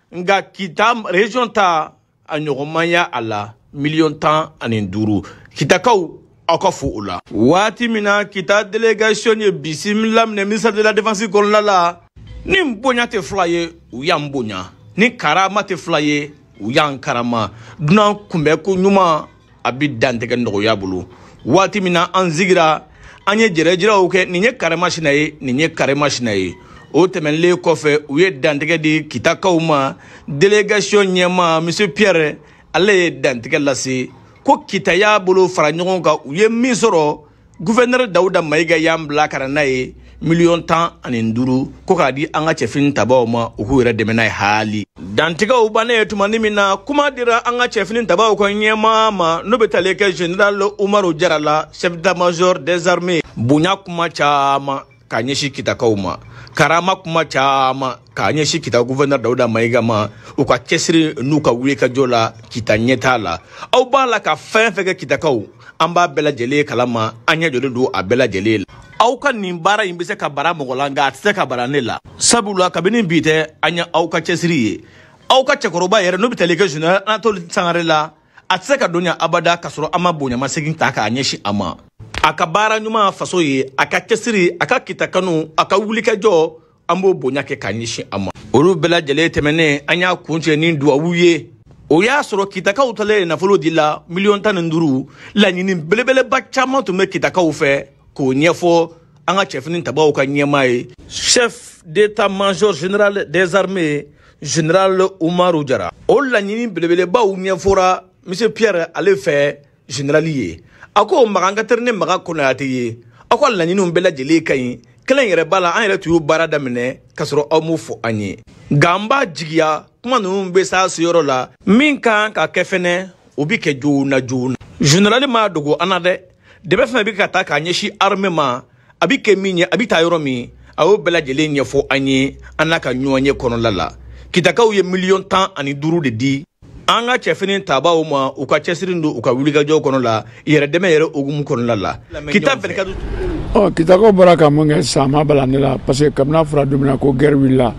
nga kita région ta a ɲɔgɔnmaya a la $10,000 ani 5. Kitakaw aw ka fo o la. Waati min na kita délégation ye bisimila minɛ ministère de la défense kɔnɔna la ni bonya tɛ fila ye u y'an bonya ni karama tɛ fila ye u y'an karama dunan kunbɛ ko ɲuman a bɛ dantigɛ nɔgɔya bolo. Waati min na an sigira an ye jɛrɛjɛrɛw kɛ nin ye karama sina ye nin ye karama sina ye. O tɛmɛnlen kɔfɛ u ye dantigɛ di kitakaw ma délégation ɲɛma monsieur Pierre ale ye dantigɛ lase ko kita y'a bolo fara ɲɔgɔn kan u ye min sɔrɔ gouverneur Dawuda Mayiga y'an bila ka na n'a ye $10,000 ani 5 ko k'a di an ka cɛfini tabaw ma u k'u yɛrɛ dɛmɛ n'a ye hali. Dantigɛw bannen ye tumani min na kuma dira an ka cɛfini tabaw ka ɲɛmaa ma n'o bɛ tali kɛ général Umaru Jara la chef d'état-major des armées bonya kuma caman k'a ɲɛsin kitakaw ma. Karama kuma caman k'a ɲɛsin kita gouverneur Dawuda Mayiga ma u ka cɛsiri n'u ka wulikajɔ la kita ɲɛ t'a la. Aw b'a la ka fɛn fɛn kɛ kitakaw an b'a bɛɛ lajɛlen kalama an ɲɛ jɔlen don a bɛɛ lajɛlen la. Aw ka nin baara in bɛ se ka bara mɔgɔ la nka a tɛ se ka bara ne la. Sabula kabini bi tɛ an ye aw ka cɛsiri ye. Aw ka cɛkɔrɔba yɛrɛ n'o bɛ tali kɛ général Anatole Sangare la a tɛ se ka don ɲɛ abada k'a sɔrɔ an ma bonyamasegin ta k'a ɲɛsin a ma. A ka baara ɲuman faso ye a ka cɛsiri a ka kita kanu a ka wulikajɔ an b'o bonya kɛ k'a ɲɛsin a ma. Olu bɛɛ lajɛlen tɛmɛnen an y'a kuncɛ ni duwawu ye. O y'a sɔrɔ kitakaw talen nafolo di la $15,000 laɲini belebeleba caman tun bɛ kitakaw fɛ k'o ɲɛfɔ an ka cɛfini tabaw ka ɲɛmaa ye. Chef d'état-major général des armées général Umaru Jara. O laɲini belebelebaw ɲɛfɔra monsieur Pierre ale fɛ général ye. A ko maga an ka tɛrɛ ne maga Konate ye. Aw ka laɲiniw bɛɛ lajɛlen ka ɲi. Kelen yɛrɛ b'a la an yɛrɛ tun y'o baara daminɛ k'a sɔrɔ aw m'o fɔ an ye. Nka an b'a jigiya kuma ninnu bɛ s'a seyɔrɔ la min kan ka kɛ fɛnɛ o bɛ kɛ joona joona. Général ma dogo an na dɛ. Dɛmɛ fɛnɛ bɛ ka taa k'a ɲɛsin armée ma a bɛ kɛ min ye a bɛ taa yɔrɔ min a y'o bɛɛ lajɛlen ɲɛfɔ an ye an n'a ka ɲɔgɔn ye kɔnɔna la. Kitakaw ye $10,000 ani 5 de di an ka cɛfini tabaw ma u ka cɛsiri don u ka wulikajɔ kɔnɔ la yɛrɛ dɛmɛ yɛrɛ hokumu kɔnɔna la. Kita 24 kitakaw bɔra ka mun kɛ sama bala ne la parce que kabini a fɔra don min na ko guerre wulila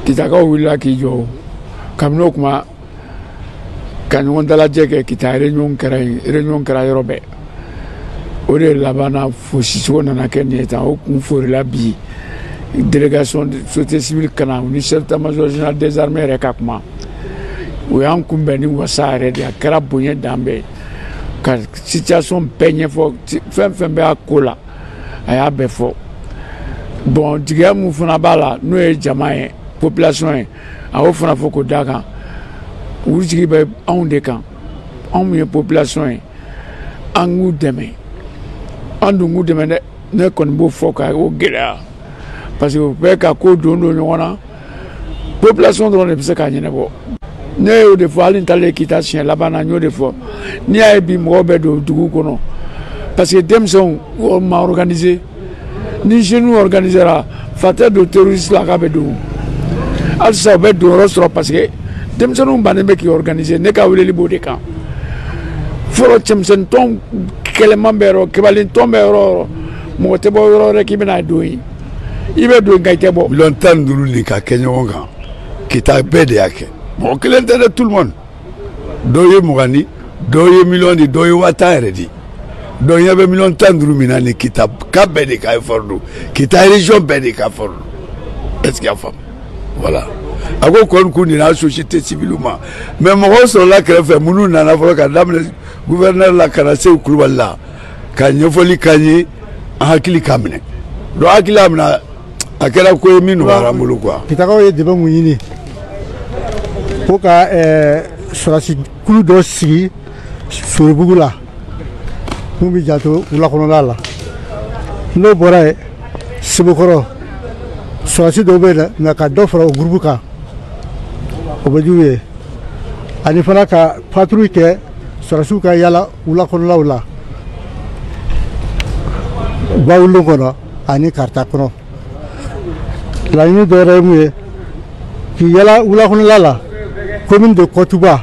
kitakaw wulila k'i jɔ kabini o kuma ka ɲɔgɔn dalajɛ kɛ kita réunion kɛra yɔrɔ bɛɛ o de labanna fosi cogo nana kɛ nin ye tan o kun forila bi délégation de société civile kana ni chef d'état-major général des armées yɛrɛ ka kuma o y'an kunbɛn ni wasa yɛrɛ de a kɛra bonya dan bɛɛ ka situation bɛɛ ɲɛfɔ fɛn fɛn bɛ a ko la a y'a bɛɛ fɔ bon jigiya mun fana b'a la n'o ye jama ye population ye a y'o fana fɔ k'o d'a kan u jigi bɛ anw de kan anw ye population ye an k'u dɛmɛ an dun k'u dɛmɛ dɛ ne kɔni b'o fɔ k'a o gɛlɛya parce que u bɛ ka ko don ɲɔgɔn na population dɔrɔn de bɛ se k'a ɲɛnabɔ. Ne y'o de fɔ hali n talen kita siɲɛ laban na n y'o de fɔ n'i y'a ye bi mɔgɔw bɛ don dugu kɔnɔ parce que denmisɛnw ma organiser ni jeunes organisera fa tɛ don terroriste la k'a bɛ don halisa u bɛ don yɔrɔ sɔrɔ parce que denmisɛnninw bannen bɛ k'i organiser ne ka weleli b'o de kan fɔlɔ cɛmisɛnnin kɛlɛman bɛ yɔrɔ kebalentɔn bɛ yɔrɔ o yɔrɔ mɔgɔ tɛ bɔ yɔrɔ wɛrɛ k'i bɛna don yen i bɛ don nka i tɛ bɔ. $15,000 nin ka kɛ ɲɔgɔn kan kita bɛɛ de y'a kɛ. Bon, kelen tɛ dɛ tout le monde dɔw ye 20 di dɔw ye million di dɔw ye 10,000 yɛrɛ di donc ɲɛ bɛ $15,000 min na ni kita ka bɛɛ de ka effort don kita région bɛɛ de ka effort don est-ce qu'il y a faamu voilà a ko kɔni k'u nana société civile ma mais mɔgɔw sɔrɔla kɛrɛfɛ minnu nana fɔlɔ ka daminɛ gouverneur la ka na se Kulubali la ka ɲɛfɔli k'an ye an hakili k'a minɛ donc hakili y'a minɛ a kɛra ko ye min nɔgɔyara n bolo quoi. Kitakaw ye dɛmɛ mun ɲini ko ka sɔrɔsi kulu dɔ sigi Sorebugu la mun bi janto wulakɔnɔla la n'o bɔra ye Sebekɔrɔ sɔrɔsi dɔw bɛ yen nka ka dɔ fara o gurupu kan o bɛ jugu ye ani fana ka patrouille kɛ sɔrɔsiw ka yala wulakɔnɔlaw la Bawulo kɔnɔ ani Karata kɔnɔ laɲini dɔ yɛrɛ ye mun ye k'i yala wulakɔnɔla la commune de Kɔtuba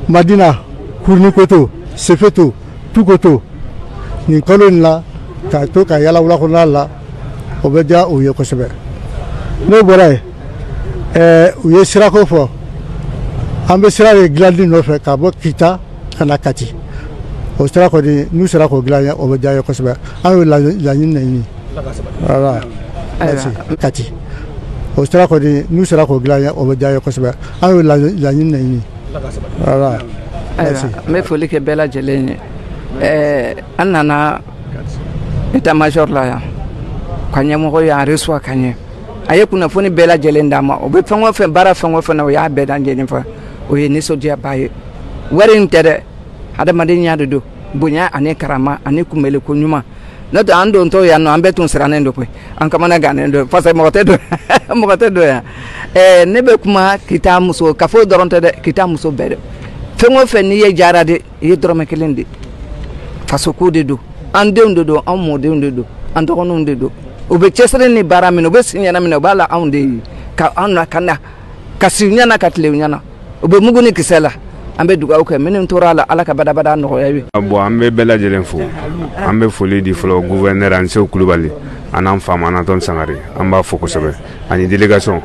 Madina Kournikoto Sefeto Tukoto nin kalo in la ka to ka yala wulakɔnɔla la o bɛ diya u ye kosɛbɛ n'o bɔra ye u ye sirako fɔ an bɛ sira de dilanli nɔfɛ ka bɔ Kita ka na Kati o sira kɔni n'u sera k'o dilan o bɛ diya ye kosɛbɛ an y'o laɲini de ɲini voilà Kati o sira kɔni n'u sera k'o dilan o bɛ diya ye kosɛbɛ an y'o laɲini de ɲini voilà n bɛ foli kɛ bɛɛ lajɛlen ye an nana état major la yan ka ɲɛmɔgɔ y'an reçoit ka ɲɛ a ye kunnafoni bɛɛ lajɛlen d'an ma o bɛ fɛn o fɛn baara fɛn o fɛn na o y'a bɛɛ d'an jɛlen fɔ o ye nisɔndiyaba ye wari in tɛ dɛ adamadenya de don bonya ani karama ani kunbɛli ko ɲuman n'o tɛ an dontɔ yan nɔ an bɛɛ tun sirannen don koyi an kamana gannen don parce que mɔgɔ tɛ don yan ne bɛ kuma Kita muso kafo dɔrɔn tɛ dɛ Kita muso bɛɛ dɛ fɛn o fɛn n'i ye jara de i ye dɔrɔmɛ kelen de fasoko de don an denw de don an mɔdenw de don an dɔgɔninw de don u bɛ cɛsiri ni baara min u bɛ si ɲɛna min u b'a la anw de ye ka anw na ka na ka si ɲɛna ka tile ɲɛna u bɛ mugu ni kisɛ la an bɛ dugawu kɛ minnu tora la Ala ka badabada nɔgɔya ye. Bon an bɛ bɛɛ lajɛlen fo an bɛ foli di fɔlɔ gouverneur Ansew Kulubali an'an faama Anatɔni Sangare an b'a fo kosɛbɛ ani délégation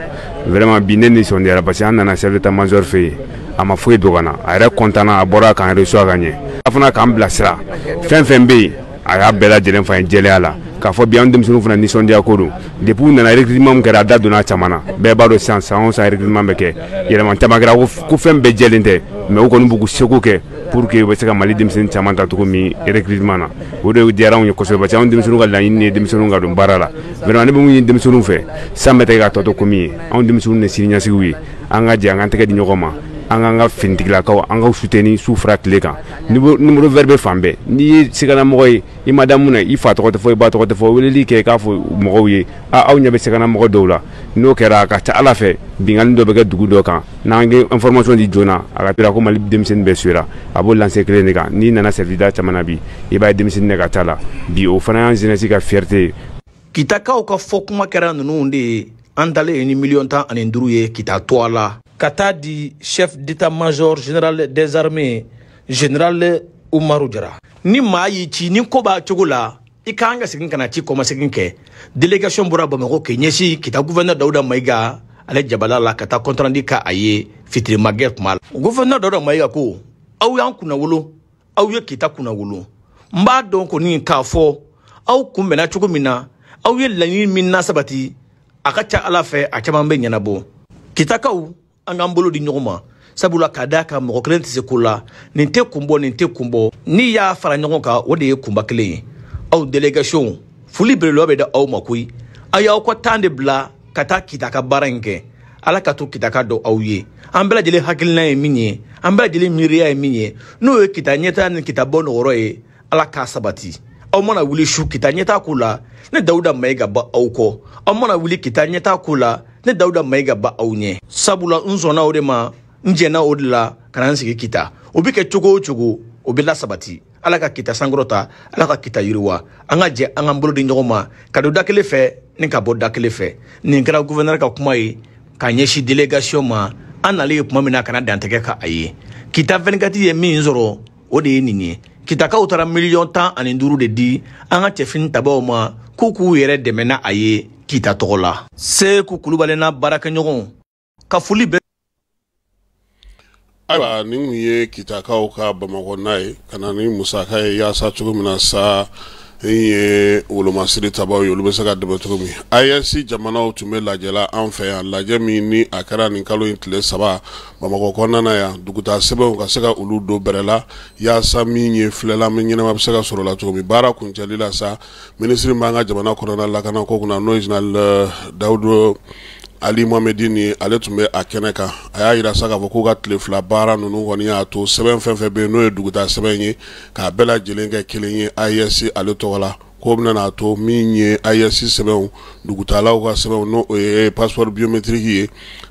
vraiment bi ne nisɔndiyara parce que an nana chef d'état major fɛ yen a ma foyi dɔgɔna a yɛrɛ content a bɔra k'an reçoit ka ɲɛ a fana k'an bilasira fɛn fɛn bɛ yen a y'a bɛɛ lajɛlen fɔ an ye jɛlenya la k'a fɔ bi an denmisɛnninw fana nisɔndiya ko don depuis u nana recrutement min kɛra a da donna a caman na bɛɛ b'a dɔn sisan san o san recrutement bɛ kɛ yɛlɛma caman kɛra ko fɛn bɛɛ jɛlen tɛ mais u kɔni b'u seko kɛ pour que u bɛ se ka Mali denmisɛnnin caman ta cogo min recrutement na o de diyara anw ye kosɛbɛ parce que anw denmisɛnninw ka laɲini ye denmisɛnninw ka don baara la vraiment ne bɛ mun ɲini denmisɛnninw fɛ san bɛ tɛ ka tɔ to ko min ye anw denmisɛnninw de siniɲɛsigiw ye an ka jɛ an k'an tɛgɛ di ɲɔgɔn ma an k'an ka finitigilakaw an ka soutenir su fara tile kan numéro vert bɛ fan bɛɛ n'i ye seganamɔgɔ ye i ma da mun na i fa tɔgɔ tɛ fɔ i ba tɔgɔ tɛ fɔ weleli kɛ k'a fɔ mɔgɔw ye aw ɲɛ bɛ seganamɔgɔ dɔw la n'o kɛra a ka ca Ala fɛ binganni dɔ bɛ kɛ dugu dɔ kan n'an ye information di joona a ka tira ko Mali denmisɛnnin bɛɛ suera a b'o lancer kelen de kan n'i nana servida caman na bi i b'a ye denmisɛnnin de ka ca la bi o fana y'an jeunesse ka fierté ye. Kitakaw ka fɔ kuma kɛra ninnu de ye an dalen ni 15 ye Kita to a la ka taa di chef d'état-major général des armées général Umaru Jara ni maa y'i ci ni ko b'a cogo la i k'an ka segin ka na ci kɔma segin kɛ délégation bɔra Bamakɔ k'i ɲɛsin Kita gouverneur Dawuda Mayiga ale jabala la ka taa compte rendu ka a ye fitirimakɛ kuma la gouverneur Dawuda Mayiga ko aw y'an kunna wolo aw ye Kita kunna wolo n b'a dɔn kɔni k'a fɔ aw kunbɛnna cogo min na aw ye laɲini min na sabati a ka ca Ala fɛ a caman bɛ ɲɛnabɔ Kitakaw an k'an bolo di ɲɔgɔn ma sabula ka da ka mɔgɔ kelen tɛ se ko la nin tɛ kunbɔ nin tɛ kunbɔ n'i y'a fara ɲɔgɔn kan o de ye kunba kelen ye aw délégation foli belebeleba bɛ da aw ma koyi aw y'aw ka temps de bila ka taa Kita ka baara in kɛ Ala ka to Kita ka dɔn aw ye an bɛɛ lajɛlen hakilina ye min ye an bɛɛ lajɛlen miiriya ye min ye n'o ye Kita ɲɛtaa ni Kita bɔ nɔgɔrɔ ye Ala k'a sabati aw mana wuli su Kita ɲɛtaa ko la ne Dawuda Mayiga ba aw kɔ aw mana wuli Kita ɲɛtaa ko la ne Dawuda Mayiga ba aw ɲɛ sabula n sɔnna o de ma n jɛnna o de la ka na n sigi Kita o bɛ kɛ cogo o cogo o bɛ lasabati Ala ka Kita sankɔrɔta Ala ka Kita yiriwa an ka jɛ an k'an bolo di ɲɔgɔn ma ka don da kelen fɛ ni ka bɔ da kelen fɛ nin kɛra gouverneur ka kuma ye ka ɲɛsin délégation ma an nalen ye kuma min na ka na dantɛgɛ ka a ye Kita 24 ye min sɔrɔ o de ye nin ye Kitakaw taara 15 de di an ka cɛfini tabaw ma k'u k'u yɛrɛ dɛmɛ na a ye Kita tɔgɔ la Seku Kulubali n'a baarakɛɲɔgɔn ka foli bɛ ayiwa nin ye Kitakaw ka Bamakɔ n'a ye ka na ni musaka ye yaasa cogo min na sa ye wolomasiri tabaw ye olu bɛ se ka dɛmɛ cogo min ISC jamanaw tun bɛ lajɛ la an fɛ yan lajɛ min ni a kɛra nin kalo in tile 3 Bamakɔ kɔnɔna yan duguta sɛbɛnw ka se ka olu don bɛrɛ la yaasa min ye filɛla min ɲɛnama bɛ se ka sɔrɔ la cogo min baara kuncɛli la sa ministre b'an ka jamana kɔnɔna lakana ko kunna n'o ye général Dawudu Ali Mohamedi ni ale tun bɛ a kɛnɛ kan a y'a yira sa k'a fɔ k'u ka tile 2 baara ninnu kɔni y'a to sɛbɛn fɛn fɛn bɛ yen n'o ye duguta sɛbɛn ye k'a bɛɛ lajɛlen kɛ kelen ye ISC ale tɔgɔ la ko bɛna n'a to min ye ISC sɛbɛnw dugutalaw ka sɛbɛnw n'o ye passeport biométrique ye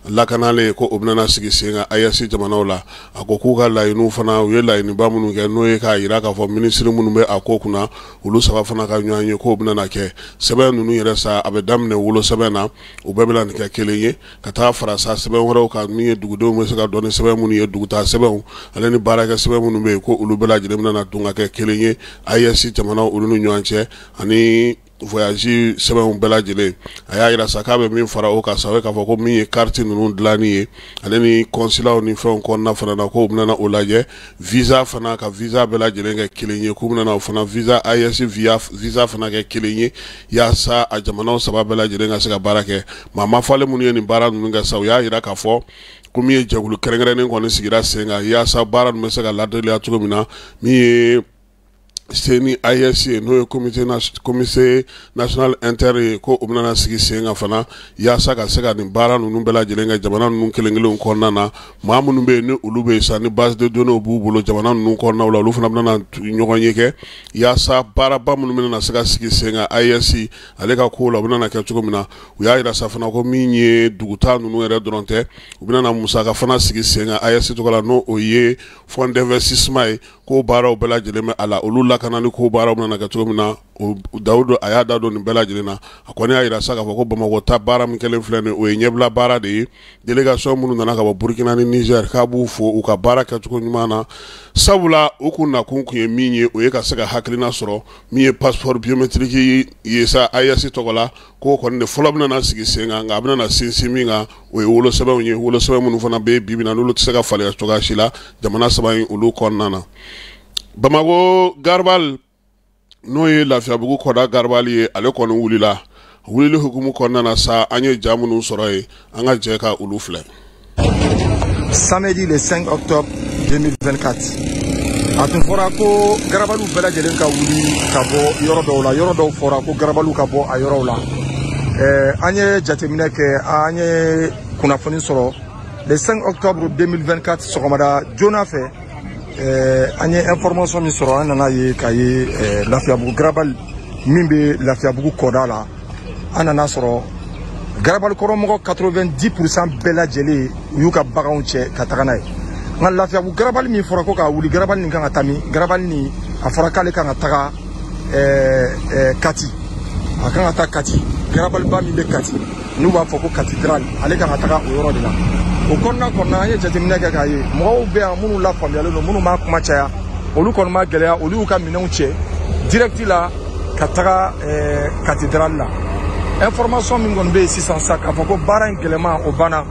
lakanalen ye ko o bɛna sigi sen kan ISC jamanaw la a ko k'u ka laɲiniw fana u ye laɲiniba minnu kɛ n'o ye k'a yira k'a fɔ ministre minnu bɛ a ko kunna olu 3 fana ka ɲɔgɔn ye k'o bɛna kɛ sɛbɛn ninnu yɛrɛ sa a bɛ daminɛ wolo sɛbɛn na u bɛɛ bɛna nin kɛ kelen ye ka taa fara sa sɛbɛn wɛrɛw kan min ye dugudenw bɛ se ka dɔn ni sɛbɛn minnu ye duguta sɛbɛnw ale ni baarakɛ sɛbɛn minnu bɛ yen ko olu bɛɛ lajɛlen bɛna dun ka kɛ kelen ye ISC jamanaw olu ni ɲɔgɔn cɛ ani voyage sɛbɛnw bɛɛ lajɛlen a y'a yira sa k'a bɛ min fara o kan sa o ye k'a fɔ ko min ye carte ninnu dilanni ye ale ni consulaw ni fɛnw kɔnɔna fana na k'o bɛna o lajɛ visa fana ka visa bɛɛ lajɛlen kɛ kelen ye k'u bɛna o fana visa ISC visa fana kɛ kelen ye yaasa a jamanaw 3 bɛɛ lajɛlen ka se ka baara kɛ maa ma fɔlen minnu ye nin baara ninnu kɛ sa u y'a yira k'a fɔ ko min ye jɛkulu kɛrɛnkɛrɛnnen kɔni sigira sen kan yaasa baara ninnu bɛ se ka ladiriya cogo min na min ye seni ISC n'o ye comité national inter ko o bɛna sigi sen kan fana yaasa ka se ka nin baara ninnu bɛɛ lajɛlen kɛ jamana ninnu kelen-kelenw kɔnɔna na maa minnu bɛ yen ni olu bɛ yen sa ni base de données b'u bolo jamana ninnu kɔnɔnaw la olu fana bɛna ɲɔgɔn ye kɛ yaasa baaraba minnu bɛna se ka sigi sen kan ISC ale ka ko la u bɛna kɛ cogo min na u y'a yira sa fana ko min ye duguta ninnu yɛrɛ dɔrɔn tɛ u bɛna musaka fana sigi sen kan ISC tɔgɔ la n'o o ye fond d'investissement ye ko baaraw bɛɛ lajɛlen bɛ a la olu lakanali ko baaraw bɛna kɛ cogo min na Dawudu a y'a da don nin bɛɛ lajɛlen na a kɔni y'a yira sa k'a fɔ ko Bamakɔ ta baara min kɛlen filɛ nin o ye ɲɛbila baara de ye délégation minnu nana ka bɔ Burkina ni Niger k'a b'u fo u ka baara kɛcogo ɲuman na sabula u kun nakun kun ye min ye o ye ka se ka hakilina sɔrɔ min ye passeport biométrique ye sa ISC tɔgɔ la k'o kɔni de fɔlɔ bɛna sigi sen kan nka a bɛna sinsin min kan o ye wolosɛbɛnw ye wolosɛbɛn minnu fana bɛ bi na n'olu tɛ se ka falen cogoya si la jamana 3 in olu kɔnɔna na Bamako Garabal n'o ye Lafiyabugu kɔda Garabali ye ale kɔni wulila wulili hukumu kɔnɔna na sa an ye ja minnu sɔrɔ ye an ka jɛ ka olu filɛ. Samedi le 5 octobre 2024 a tun fɔra ko Garabaliw bɛɛ lajɛlen ka wuli ka bɔ yɔrɔ dɔw la yɔrɔ dɔw fɔra ko Garabaliw ka bɔ a yɔrɔw la an ye jateminɛ kɛ an ye kunnafoni sɔrɔ le 5 octobre 2024 sɔgɔmada joona fɛ an ye information min sɔrɔ an nana ye k'a ye Lafiyabugu Garabali min bɛ Lafiyabugu kɔda la an nana sɔrɔ Garabali kɔrɔmɔgɔ 90% bɛɛ lajɛlen u y'u ka baganw cɛ ka taga n'a ye nka Lafiyabugu Garabali min fɔra ko k'a wuli Garabali nin kan ka taa min Garabali nin a fɔra k'ale kan ka taga Kati a kan ka taa Kati Garabaliba min bɛ Kati n'u b'a fɔ ko cathédrale ale kan ka taga o yɔrɔ de la o kɔnɔna an ye jateminɛ kɛ k'a ye mɔgɔw bɛ yan minnu lafaamuyalen don minnu b'a kuma caya olu kɔni ma gɛlɛya olu y'u ka minɛnw cɛ direct la ka taga cathédrale la information min kɔni bɛ yen sisan sa k'a fɔ ko baara in gɛlɛman o banna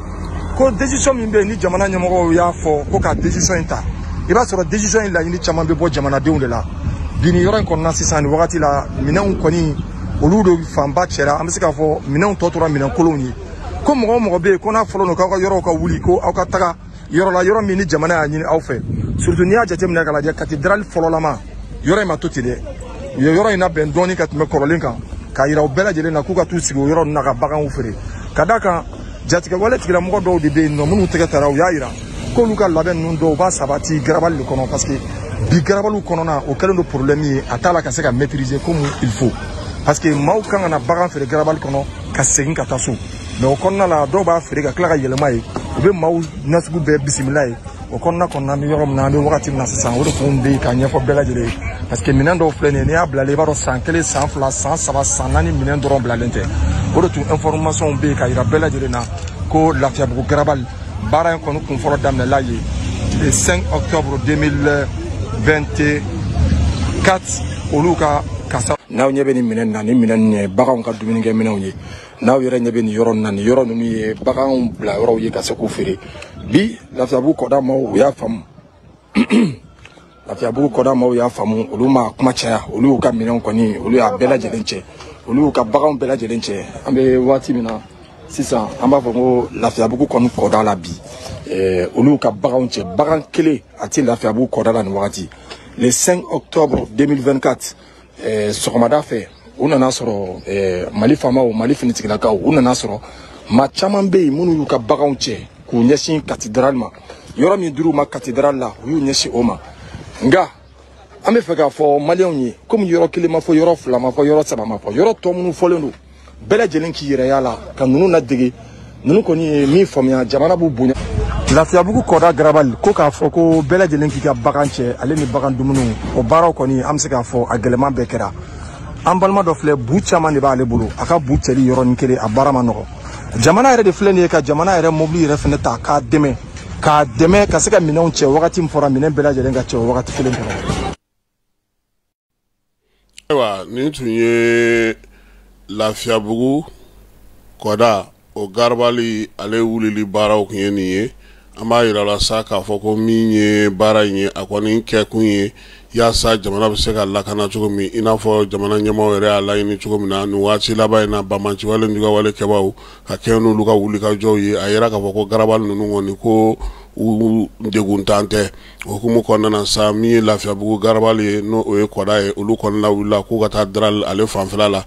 ko décision min bɛ yen ni jamana ɲɛmɔgɔw y'a fɔ ko ka décision in ta i b'a sɔrɔ décision in laɲini caman bɛ bɔ jamanadenw de la bi nin yɔrɔ in kɔnɔna sisan nin wagati la minɛnw kɔni olu de fanba cɛra an bɛ se k'a fɔ minɛnw tɔ tora minɛn kolonw ye ko mɔgɔ o mɔgɔ bɛ yen ko n'a fɔlɔ don k'aw ka yɔrɔw ka wuli ko aw ka taga yɔrɔ la yɔrɔ min ni jamana y'a ɲini aw fɛ surtout n'i y'a jateminɛ k'a lajɛ cathédrale fɔlɔlama yɔrɔ in ma to ten dɛ u ye yɔrɔ in labɛn dɔɔni ka tɛmɛ kɔrɔlen kan k'a yira u bɛɛ lajɛlen na k'u ka t'u sigi o yɔrɔ ninnu na ka baganw feere ka d'a kan jatigɛwale tigilamɔgɔ dɔw de bɛ yen nɔ minnu tɛgɛ tara u y'a yira k'olu ka labɛn ninnu dɔw b'a sabati Garabali de kɔnɔ parce que bi Garabaliw kɔnɔna o kɛlen don problème ye a t'a la ka se ka maîtriser comme il faut parce que maaw kan ka na bagan feere Garabali kɔnɔ ka segin ka taa so mais o kɔnɔna la dɔw b'a feere ka tila ka yɛlɛma ye u bɛ maaw nasugu bɛɛ bisimila ye o kɔnɔna kɔnɔna an bɛ yɔrɔ min na an bɛ wagati min na sisan o de kun bɛ yen k'a ɲɛfɔ bɛɛ lajɛlen ye parce que minɛn dɔw filɛ nin ye n'i y'a bilalen i b'a dɔn san 1 san 2 san 3 san 4 minɛn dɔrɔn bilalen tɛ o de tun information bɛ yen k'a yira bɛɛ lajɛlen na ko Lafiyabugu Garabali baara in kɔni kun fɔlɔ daminɛla ye le 5 octobre 2024 olu ka kasa n'aw ɲɛ bɛ nin minɛn na nin minɛn ninnu ye baganw ka dumunikɛ minɛnw ye n'aw yɛrɛ ɲɛ bɛ nin yɔrɔ ninnu na nin yɔrɔ ninnu ye baganw bila yɔrɔw ye ka se k'u feere bi Lafiyabugu kɔda maaw u y'a faamu Lafiyabugu kɔda maaw y'a faamu olu ma kuma caya olu y'u ka minɛnw kɔni olu y'a bɛɛ lajɛlen cɛ olu y'u ka baganw bɛɛ lajɛlen cɛ an bɛ waati min na sisan an b'a fɔ ko Lafiyabugu kɔni kɔda la bi olu y'u ka baganw cɛ bagan kelen a tɛ Lafiyabugu kɔda la nin wagati le 5 octobre 2024 sɔgɔmada fɛ u nana sɔrɔ Mali faamaw Mali finitigilakaw u nana sɔrɔ maa caman bɛ yen minnu y'u ka baganw cɛ k'u ɲɛsin cathédrale ma yɔrɔ min dir'u ma cathédrale la u y'u ɲɛsin o ma nga an bɛ fɛ k'a fɔ maliyɛnw ye komi yɔrɔ kelen ma fɔ yɔrɔ fila ma fɔ yɔrɔ saba ma fɔ yɔrɔ tɔ minnu fɔlen don bɛɛ lajɛlen k'i yɛrɛ y'a la ka ninnu ladege ninnu kɔni ye min faamuya jamana b'u bonya. Lafiyabugu kɔda garabali ko k'a fɔ ko bɛɛ lajɛlen k'i ka bagan cɛ ale ni bagan dumuniw o baaraw kɔni an bɛ se k'a fɔ a gɛlɛman bɛɛ kɛra an balima dɔ filɛ bu caman de b'ale bolo a ka bu cɛli yɔrɔnin kelen a baara ma nɔgɔ jamana yɛrɛ de filɛ nin ye ka jamana yɛrɛ mobili yɛrɛ fɛnɛ ta k'a dɛmɛ ka se ka minɛnw cɛ wagati min fɔra minɛn bɛɛ lajɛlen ka cɛ o wagati kelen kɔnɔ. Ayiwa nin tun ye Lafiyabugu kɔda o garabali ale wulili baaraw kun ye nin ye an b'a yira la sa k'a fɔ ko min ye baara in ye a kɔni kɛ kun ye yaasa jamana bɛ se ka lakana cogo min i n'a fɔ jamana ɲɛmaaw yɛrɛ y'a laɲini cogo min na nin waati laban in na bamanciwale jugawale kɛbaaw ka kɛ n'olu ka wulikajɔw ye a yira k'a fɔ ko garabali ninnu kɔni ko u deguntan tɛ o hukumu kɔnɔna na sa min ye Lafiyabugu garabali ye n'o ye kɔda ye olu kɔni lawulila k'u ka taa dara ale fanfɛla la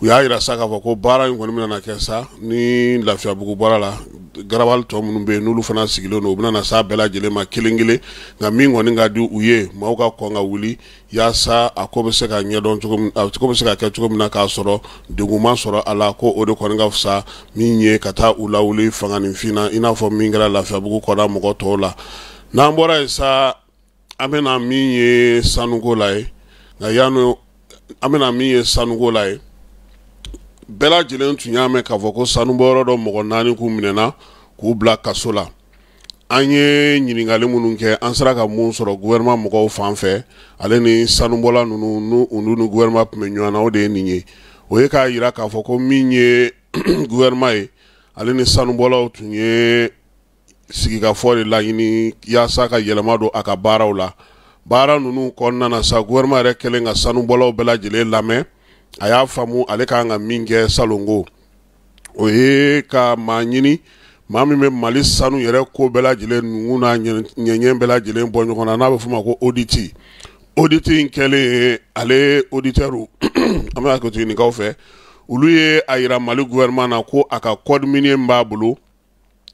u y'a yira sa k'a fɔ ko baara in kɔni bɛna kɛ sa ni Lafiyabugu bɔra la garabali tɔ minnu bɛ yen n'olu fana sigilen don u bɛna sa bɛɛ lajɛlen ma kelen kelen nka min kɔni ka di u ye maaw ka kɔn ka wuli yaasa a ko bɛ se ka ɲɛdɔn cogo min a ko bɛ se ka kɛ cogo min na k'a sɔrɔ degun ma sɔrɔ a la ko o de kɔni ka fisa min ye ka taa u lawuli fanganinfin na i n'a fɔ min kɛra Lafiyabugu kɔda mɔgɔ tɔw la n'an bɔra yen sa an bɛna min ye sanuko la ye nka yanni an bɛna min ye sanuko la ye bɛɛ lajɛlen tun y'a mɛn k'a fɔ ko sanubɔyɔrɔ dɔ mɔgɔ 4 k'u minɛna k'u bila kaso la an ye ɲininkali minnu kɛ an sera ka mun sɔrɔ gouvernement mɔgɔw fan fɛ ale ni sanubɔla ninnu olu ni gouvernement tun bɛ ɲɔgɔn na o de ye nin ye o ye k'a yira k'a fɔ ko min ye gouvernement ye ale ni sanubɔlaw tun ye sigikafɔ de laɲini yaasa ka yɛlɛma don a ka baaraw la baara ninnu kɔnɔna na sa gouvernement yɛrɛ kɛlen ka sanubɔlaw bɛɛ lajɛlen lamɛn a y'a faamu ale kan ka min kɛ salongo o ye ka maa ɲini maa min bɛ Mali sanu yɛrɛ ko bɛɛ lajɛlen nugu n'a ɲɛɲɛ bɛɛ lajɛlen bɔ ɲɔgɔn na n'a bɛ f'o ma ko audit in kɛlen ale auditeur an bɛ ka ɲinikaw fɛ olu ye a yira Mali gouvernement na ko a ka code minier b'a bolo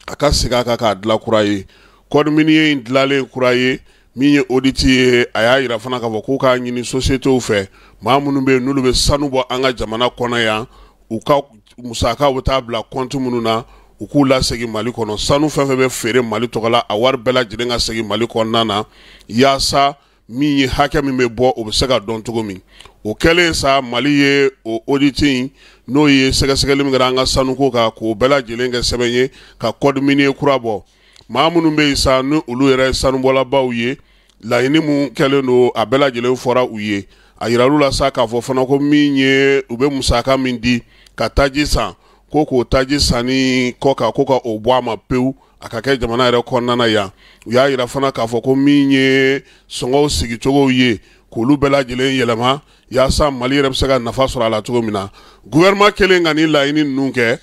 a ka segin a kan k'a dilan kura ye code minier in dilanlen kura ye min ye audit ye a y'a yira fana k'a fɔ k'u k'a ɲini sociétéw fɛ maa minnu bɛ yen n'olu bɛ sanu bɔ an ka jamana kɔnɔ yan u ka musakaw bɛ taa bila compte minnu na u k'u lasegin Mali kɔnɔ sanu fɛn fɛn bɛ feere Mali tɔgɔ la a wari bɛɛ lajɛlen ka segin Mali kɔnɔna na yaasa min ye hakɛ min bɛ bɔ o bɛ se ka dɔn cogo min o kɛlen sa Mali ye o audit in n'o ye sɛgɛsɛgɛli min kɛra an ka sanuko kan k'o bɛɛ lajɛlen kɛ sɛbɛn ye ka code minier kura bɔ maa minnu bɛ yen sa ni olu yɛrɛ ye sanubɔlabaw ye laɲini mun kɛlen don a bɛɛ lajɛlen fɔra u ye a yiral'u la sa k'a fɔ fana ko min ye u bɛ musaka min di ka taji san ko k'o taji sanni kɔ kan ko ka o bɔ a ma pewu a ka kɛ jamana yɛrɛ kɔnɔna na yan u y'a yira fana k'a fɔ ko min ye sɔngɔw sigicogow ye k'olu bɛɛ lajɛlen yɛlɛma yaasa Mali yɛrɛ bɛ se ka nafa sɔrɔ a la cogo min na gouvernement kelen ka nin laɲini ninnu kɛ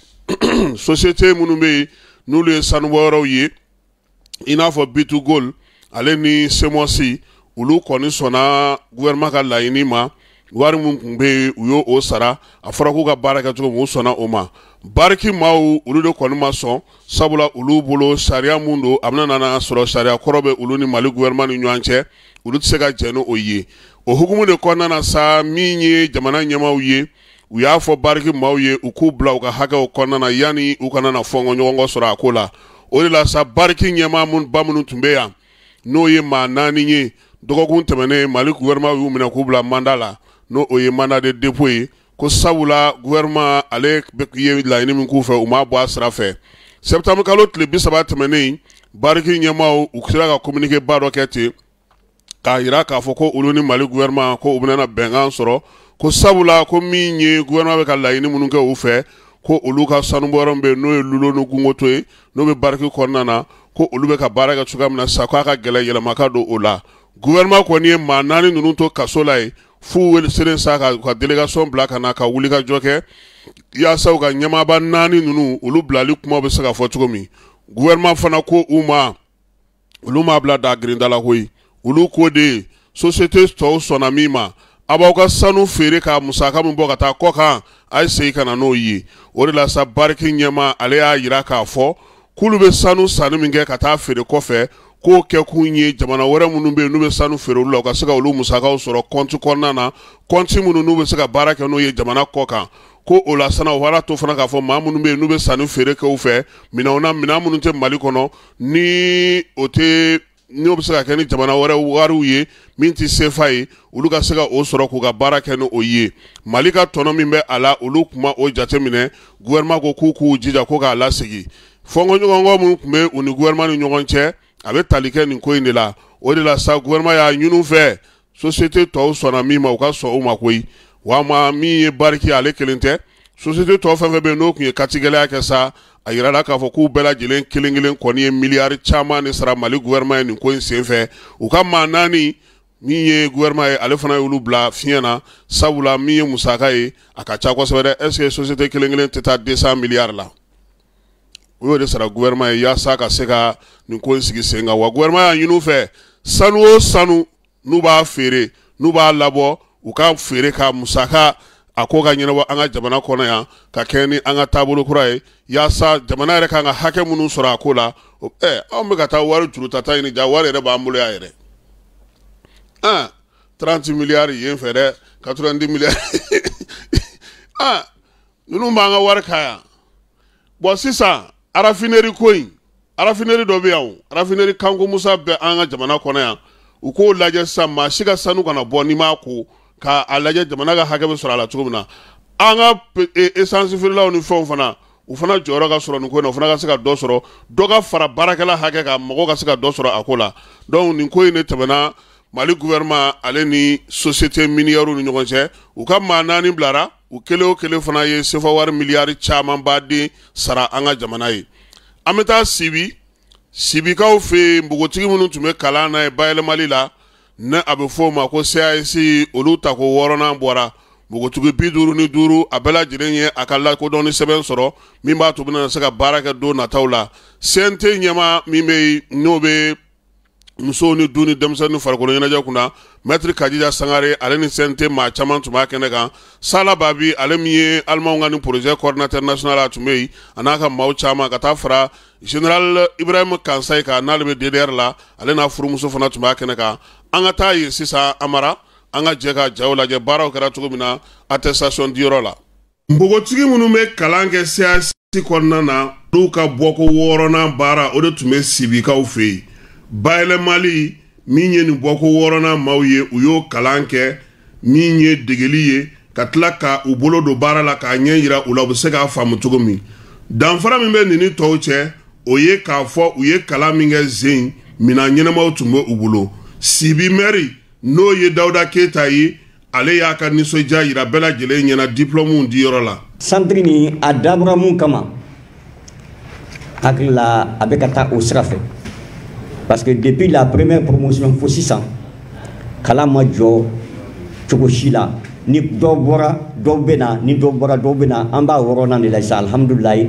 société minnu bɛ yen n'olu ye sanubɔyɔrɔw ye i n'a fɔ B2Gold ale ni Semosi olu kɔni sɔnna gouvernement ka laɲini ma wari mun tun bɛ yen u y'o sara a fɔra k'u ka baara kɛ cogo min u sɔnna o ma bariki maaw olu de kɔni ma sɔn sabula olu bolo sariya mun don a bɛna nana sɔrɔ sariya kɔrɔ bɛ olu ni Mali gouvernement ni ɲɔgɔn cɛ olu tɛ se ka jɛn n'o ye o hukumu de kɔnɔna na sa min ye jamana ɲɛmaaw ye u y'a fɔ bariki maaw ye u k'u bila u ka hakɛw kɔnɔna na yanni u kana na fɔngɔ ɲɔgɔn kɔ sɔrɔ a ko la o de la sa bariki ɲɛmaa ba minnu tun bɛ yan n'o ye maa 4 ye dɔgɔkun tɛmɛnen Mali gouvernement y'u minɛ k'u bila mandat la n'o ye mandat de dépôt ye ko sabula gouvernement ale ye laɲini min k'u fɛ u m'a bɔ a sira fɛ septembre kalo tile 30 tɛmɛnen bariki ɲɛmaaw u sera ka communiqué ba dɔ kɛ ten k'a yira k'a fɔ ko olu ni Mali gouvernement ko u bɛna bɛnkan sɔrɔ ko sabula ko min ye gouvernement bɛ ka laɲini minnu kɛ u fɛ ko olu ka sanubɔyɔrɔ bɛ yen n'o ye Lulo ni Gungoto ye n'o bɛ bariki kɔnɔna na ko olu bɛ ka baara kɛ cogoya min na sa k'a ka gɛlɛn yɛlɛma ka don o la gouvernement kɔni ye maa 4 ninnu to kaso la ye f'u wele seren sa ka délégation bila ka na ka wuli ka jɔ kɛ yaasa u ka ɲɛmaaba 4 ninnu olu bilali kuma bɛ se ka fɔ cogo min gouvernement fana ko u ma olu m'a bila da girinda la koyi olu ko de société tɔw sɔnna min ma a b'aw ka sanu feere ka musaka min bɔ ka taa kɔ kan a ye segin ka na n'o ye o de la sa bariki ɲɛma ale y'a yira k'a fɔ k'olu bɛ sanu sanni min kɛ ka taa feere kɔfɛ k'o kɛ kun ye jamana wɛrɛ minnu bɛ yen n'u bɛ sanu feere olu la u ka se ka olu musakaw sɔrɔ kɔnti kɔnɔna na kɔnti minnu n'u bɛ se ka baara kɛ n'o ye jamana kɔ kan ko o la sana o b'a to fana k'a fɔ maa minnu bɛ yen n'u bɛ sanni feere kɛ u fɛ minɛnw na minɛn minnu tɛ Mali kɔnɔ ni o tɛ n'o bɛ se ka kɛ ni jamana wɛrɛ wariw ye min tɛ CFA ye olu ka se ka o sɔrɔ k'u ka baara kɛ n'o ye Mali ka tɔnɔ min bɛ a la olu kuma o jateminɛ gouvernement ko k'u jija ko k'a lasegin fɔnkɔɲɔgɔnkɔ minnu tun bɛ u ni gouvernement ni ɲɔgɔn cɛ a bɛ tali kɛ nin ko in de la o de la sa gouvernement y'a ɲini fɛ société tɔw sɔnna min ma u ka sɔn o ma koyi wa ma min ye bariki ale kelen tɛ société tɔw fɛn fɛn bɛ yen n'o tun ye kati gɛlɛya kɛ sa a yira la k'a fɔ k'u bɛɛ lajɛlen kelen kelen kɔni ye miliyari caman de sara Mali gouvernement ye nin ko in senfɛ u ka maa 4 min ye gouvernement ye ale fana y'olu bila fiɲɛ na sabula min ye musaka ye a ka ca kosɛbɛ dɛ est-ce que société kelen kelen tɛ taa 200 miliyari la o y'o de sara gouvernement ye yaasa ka se ka nin ko in sigi sen kan wa gouvernement y'a ɲini fɛ sanu o sanu n'u b'a feere n'u b'a labɔ u ka feere ka musaka a ko ka ɲɛnabɔ an ka jamana kɔnɔ yan ka kɛ ni an ka taabolo kura ye yaasa jamana yɛrɛ kan ka hakɛ minnu sɔrɔ a ko la anw bɛ ka taa wari juru tata ɲini ja wari yɛrɛ b'an bolo yan yɛrɛ 30 miliyari yen fɛ dɛ 90 miliyari ninnu b'an ka wari ka yan bon sisan arafineri ko in arafineri dɔ bɛ yan arafineri Kanko Musa bɛ an ka jamana kɔnɔ yan u k'o lajɛ sisan maa si ka sanu kana bɔ n'i m'a ko k'a lajɛ jamana ka hakɛ bɛ sɔrɔ a la cogo min na an ka essence feerelaw ni fɛnw fana u fana jɔyɔrɔ ka sɔrɔ nin ko in na u fana ka se ka dɔ sɔrɔ dɔ ka fara baarakɛla hakɛ kan mɔgɔw ka se ka dɔ sɔrɔ a ko la donc nin ko in de tɛmɛna Mali gouvernement ale ni société minière ni ɲɔgɔn cɛ u ka maa 4 bilara u kelen o kelen fana ye CFA wari miliyari caman baden sara an ka jamana ye an bɛ taa Sibikaw fɛ npogotigi minnu tun bɛ kalan na ye bayɛlɛmali la ne a bɛ fɔ o ma ko CAS olu ta ko 6nan bɔra npogotigi 55 a bɛɛ lajɛlen ye a ka lakodɔnni sɛbɛn sɔrɔ min b'a to bɛna se ka baara kɛ don nataw la CNT ɲɛma min bɛ n'o bɛ musow ni du ni denmisɛnnin farikolo ɲɛnajɛ kunna maître Kadija Sangare ale ni CNT maa caman tun b'a kɛnɛ kan Sala Babi ale min ye Alimaw ka ni projet coordinateur national a tun bɛ yen a n'a ka maaw caman ka taa fara Général Ibrahim Kansayi kan n'ale bɛ DDR la ale n'a furumuso fana tun b'a kɛnɛ kan an ka taa yen sisan Amara an ka jɛ ka jaw lajɛ baaraw kɛra cogo min na attestation diyɔrɔ la npogotigi minnu bɛ kalan kɛ CAS kɔnɔna na n'u ka bɔko 6nan baara o de tun bɛ Sibikaw fɛ yen bayɛlɛmali min ye nin bɔko 6nan maaw ye u y'o kalan kɛ min ye degeli ye ka tila ka u bolo don baara la k'a ɲɛ yira u la u bɛ se k'a faamu cogo min danfara min bɛ nin ni tɔw cɛ o ye k'a fɔ u ye kalan min kɛ zen minan ɲɛnamaw tun bɛ u bolo Sibi mɛri n'o ye Dawuda Keyita ye ale y'a ka nisɔndiya yira bɛɛ lajɛlen ɲɛna diplôme diyɔrɔ la centre ni a dabɔra mun kama hakili la a bɛ ka taa o sira fɛ parce que depuis la première promotion fo sisan kalan ma jɔ cogo si la ni dɔ bɔra dɔw bɛ na ni dɔ bɔra dɔw bɛ na an b'a wɔɔrɔnan de la sisan alhamdulilayi